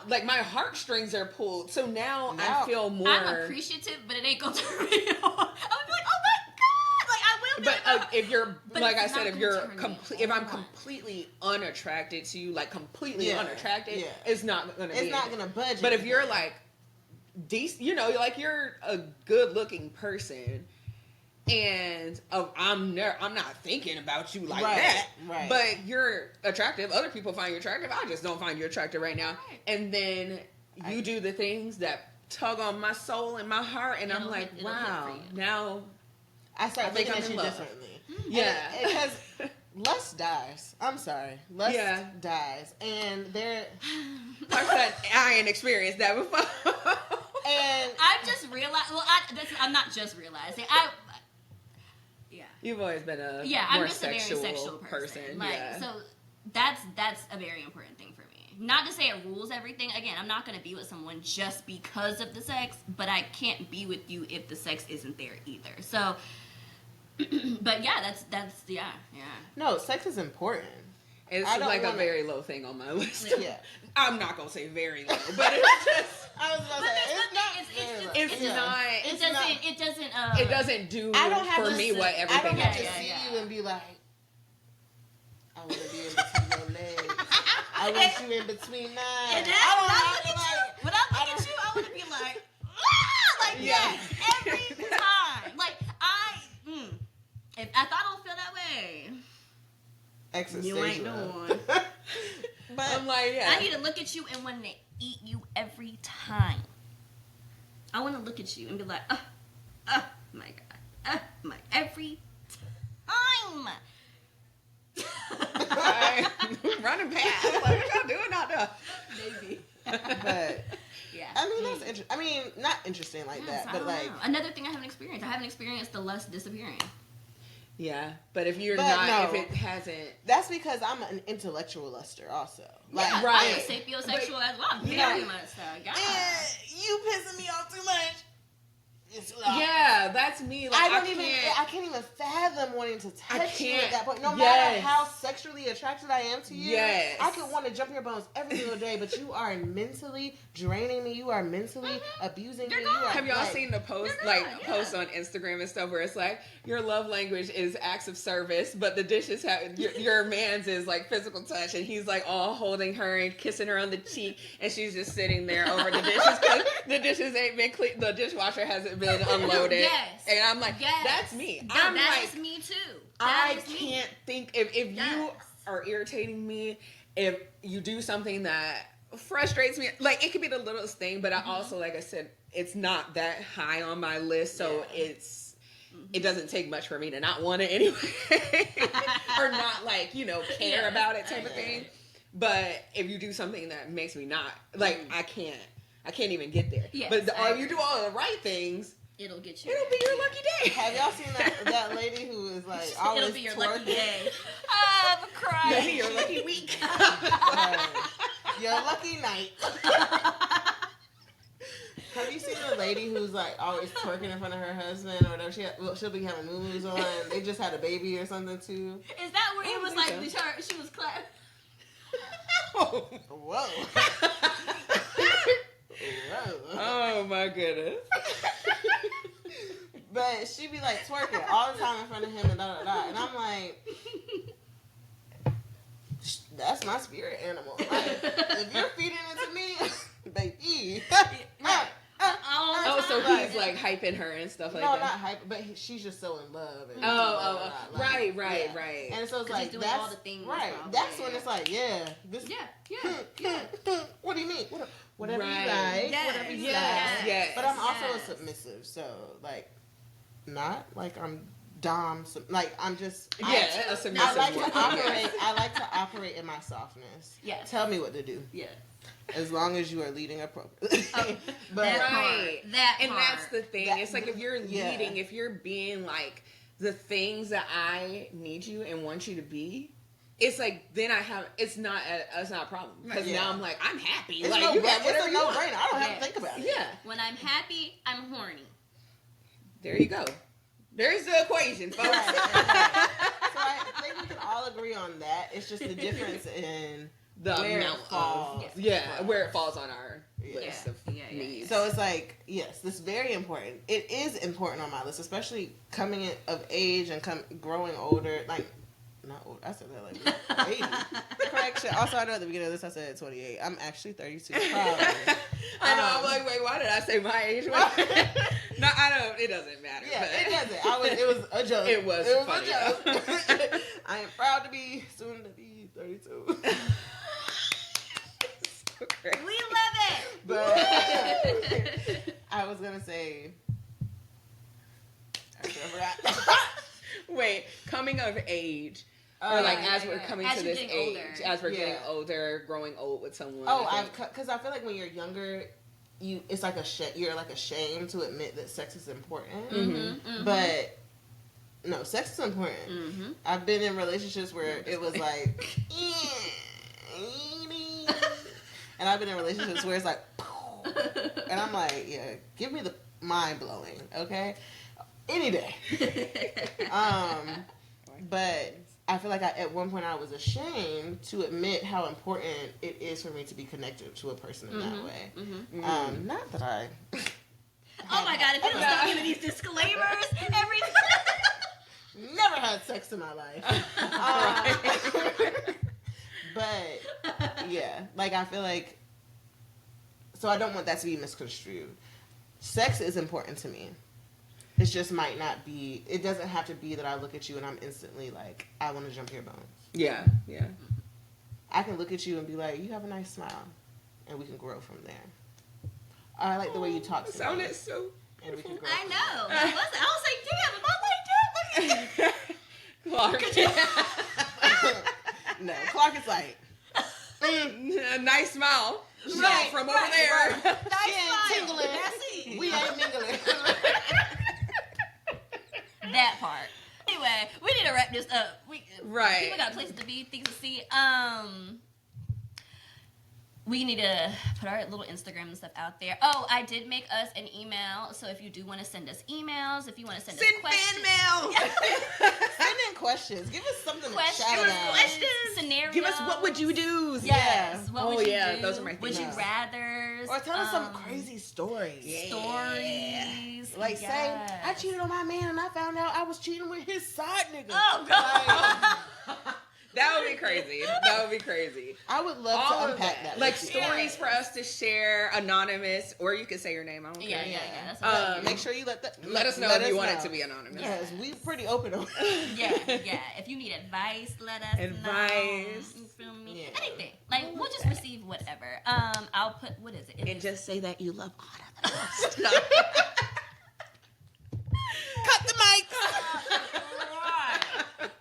like my heartstrings are pulled, so now Now- I feel more. I'm appreciative, but it ain't gonna turn me on. I'm gonna be like, oh my god, like I will be. But like, if you're But like I it's said, not if gonna you're turn me complete, if I'm on. completely unattracted to you, like completely Yeah, unattracted, yeah. it's not gonna. It's be not anything. gonna budge. But if anything. you're like decent, you know, like you're a good-looking person, and I'm not thinking about you like Right, that. right. But you're attractive. Other people find you attractive. I just don't find you attractive right now. Right. And then you do the things that tug on my soul and my heart, and I'm It'll like, hit- it'll hit wow, for you. now, I start I think looking I'm at in you love. differently. yeah. Because lust dies. I'm sorry. Lust Yeah. dies. And there Like that, I ain't experienced that before. and I've just realized. Well, I'm not just realizing. Yeah. You've always been a I'm more just a very sexual person. Like, yeah. so that's a very important thing for me. Not to say it rules everything. Again, I'm not going to be with someone just because of the sex, but I can't be with you if the sex isn't there either. So, but yeah, that's yeah. no, sex is important. It's I don't like a wanna- very low thing on my list. Yeah. I'm not gonna say very low, but it's just I was about to But say that's it's not the thing, very it's low. it's Yeah. not It doesn't. it doesn't do I don't have for to me sit- what I everything don't have else to does. see Yeah. you and be like, I want to be in between your legs. I want you in between mine. And I don't have when to I like. look at you, I want to be like, ah! Like Yeah. every time. Like if I thought I don't feel that way, Exit you stage ain't left. doing. But I'm like, yeah. I need to look at you, and when eat you every time. I want to look at you and be like, my God, my every time. Running past. Like, what y'all doing out there? Baby. But Yeah. I mean, that's interesting. I mean, not interesting like Yes, that, I but don't like, know. Another thing I haven't experienced. I haven't experienced the lust disappearing. Yeah, but if you're But not, no. if it hasn't, that's because I'm an intellectual luster also. Like, Yeah, right. I'm sapiosexual as well. Yeah. Very much so. God. you pissing me off too much. It's yeah, that's me. Like, I can't even fathom wanting to touch you at can't. that point. No matter Yes. how sexually attracted I am to you, Yes. I could want to jump your bones every single day, but you are mentally draining me. You are mentally abusing You're me. gone. You are, Have y'all like, seen the post, You're like not, yeah. posts on Instagram and stuff, where it's like your love language is acts of service, but the dishes have your man's is like physical touch, and he's like all holding her and kissing her on the cheek, and she's just sitting there over the dishes because the dishes ain't been clean, the dishwasher hasn't been unloaded. Yes. And I'm like, Yes. that's me. No, I'm that like, is me too. I That is me. can't think if you Yes. are irritating me, if you do something that frustrates me, like it could be the littlest thing, but I also, like I said, it's not that high on my list, so it doesn't take much for me to not want it anyway, or not like care Yeah. about it type of thing. But if you do something that makes me not like, I can't even get there. Yes, but I if you do all the right things, It'll get you. it'll be your lucky day. Have y'all seen that lady who is like always It'll be your lucky twerking? day. I'm crying. Maybe your lucky week. Your lucky night. Have you seen the lady who's like always twerking in front of her husband or whatever? She'll be having moo-moos on. They just had a baby or something too. Is that where it was like think she was clapping? Whoa. Whoa. Oh my goodness. But she be like twerking all the time in front of him and da da da. And I'm like, that's my spirit animal. Like, if you're feeding it to me, baby. Oh, so he's like hyping her and stuff like No, that. not hype, but she's just so in love. And Oh, like, right. And so it's 'Cause like he's doing that's all the things right. wrong. That's Yeah, when yeah. it's like, yeah, this. Yeah. What do you mean? Whatever Right. you like, Yes, whatever you yes, like. yes. But I'm also Yes. a submissive, so like, not like I'm dom. Like I'm just Yeah, a I submissive like woman. to operate. I like to operate in my softness. Yes. Tell me what to do, Yeah. as long as you are leading appropriately. But That Right. part. That And part. that's the thing. That- It's like if you're yeah. leading, if you're being like the things that I need you and want you to be, it's like then it's not a problem because Yeah. now I'm like I'm happy. it's like no, you got it's whatever a you want. no-brainer. I don't have Yeah. to think about it. Yeah, When I'm happy, I'm horny. there you go. There's the equation, folks. Right. So I think we can all agree on that. It's just the difference in The where amount it falls. of where it falls on our list Yeah. of Yeah. needs. So it's like, yes, this is very important. It is important on my list, especially coming in of age and growing older. Like, not old. I said that like 80. Correction. Also, I know at the beginning of this I said 28. I'm actually 32. Probably. I know. I'm like, wait, why did I say my age? No, I don't. It doesn't matter. Yeah, but it doesn't. It was a joke. It was funny. a joke. I am proud to be soon to be 32. So crazy. We love it. But I was gonna say. I forgot. Wait, coming of age, or like yeah, as we're coming As to you're this getting age, older. as we're Yeah. getting older, growing old with someone. Oh, I think- because I feel like when you're younger, it's like you're like ashamed to admit that sex is important. Mm-hmm. But no, sex is important. Mm-hmm. I've been in relationships where it was like, and I've been in relationships where it's like, and I'm like, yeah, give me the mind blowing, okay, any day. But I feel like at one point I was ashamed to admit how important it is for me to be connected to a person in that way. Mm-hmm. Not that I. Oh my God! If you don't stop giving these disclaimers every Never had sex in my life. But yeah, like I feel like, so I don't want that to be misconstrued. Sex is important to me. It just might not be, it doesn't have to be that I look at you and I'm instantly like, I want to jump your bones. Yeah, yeah. I can look at you and be like, you have a nice smile. and we can grow from there. I like the way you talk to me. Sounded so. And we can grow. I know. I was like, damn, am I like that? Clark. No, Clark is like, A nice smile. Right, From right, over there. right. She ain't tingling. We ain't mingling. That part. Anyway, we need to wrap this up. Right. People got places to be, things to see. We need to put our little Instagram and stuff out there. Oh, I did make us an email. So if you do want to send us emails, if you want to send us questions. Fan mail. Send in questions. Give us something to shout Questions, out. questions, scenarios. Give us what would you do? Yes. What Oh, would you yeah, do? those are my Would you favorites. rather? Or tell us some crazy stories. stories. Like say, I cheated on my man and I found out I was cheating with his side nigga. Oh, God. That would be crazy. That would be crazy. I would love All to of unpack that. Like with you. stories for us to share, anonymous, or you can say your name. I don't Yeah, care. yeah. That's what Make sure you let Let us know if you want it to be anonymous. Yes, we pretty open. yeah. If you need advice, let us know. Advice. You feel me? Yeah. Anything. Like, we'll just receive whatever. I'll put, what is it? And just say that you love Anna. Cut the mic.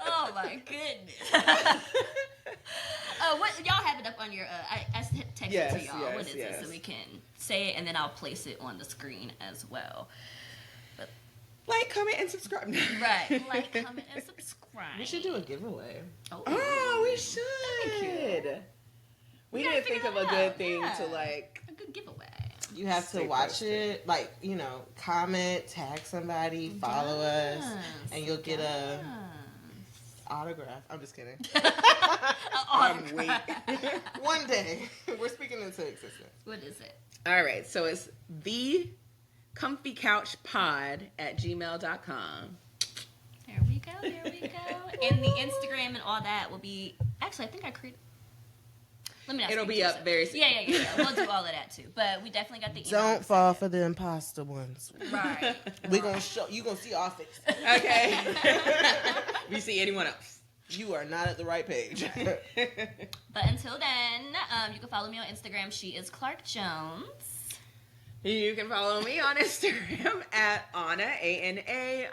Oh my goodness. What y'all have it up on your I texted Yes, to y'all. yes, What is yes. it so we can say it and then I'll place it on the screen as well. Like, comment, and subscribe. Right. Like, comment, and subscribe. We should do a giveaway. Oh, we should. We gotta need to think figure of a that good out. thing Yeah. to like. A good giveaway. You have to Stay watch posted. it, like, you know, comment, tag somebody, follow us, and you'll get a autograph. I'm just kidding. Wait. One day. We're speaking into existence. What is it? All right, so it's thecomfycouchpod@gmail.com. There we go. There we go. And the Instagram and all that will be. Actually, I think I created. Let me not It'll speak be too up soon. very soon. Yeah. We'll do all of that too. But we definitely got the email. Don't fall for the imposter ones. Right. We're going to show, you're going to see our face. Okay. If you see anyone else. You are not at the right page. But until then, you can follow me on Instagram. She is Clark Jones. You can follow me on Instagram at Anna, ANA_Marie,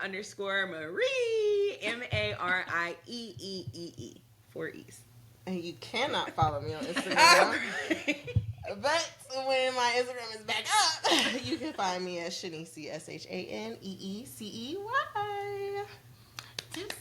MARIEEE. 4 E's. And you cannot follow me on Instagram. But when my Instagram is back up, you can find me at Shanice, SHANEECEY. Deuces.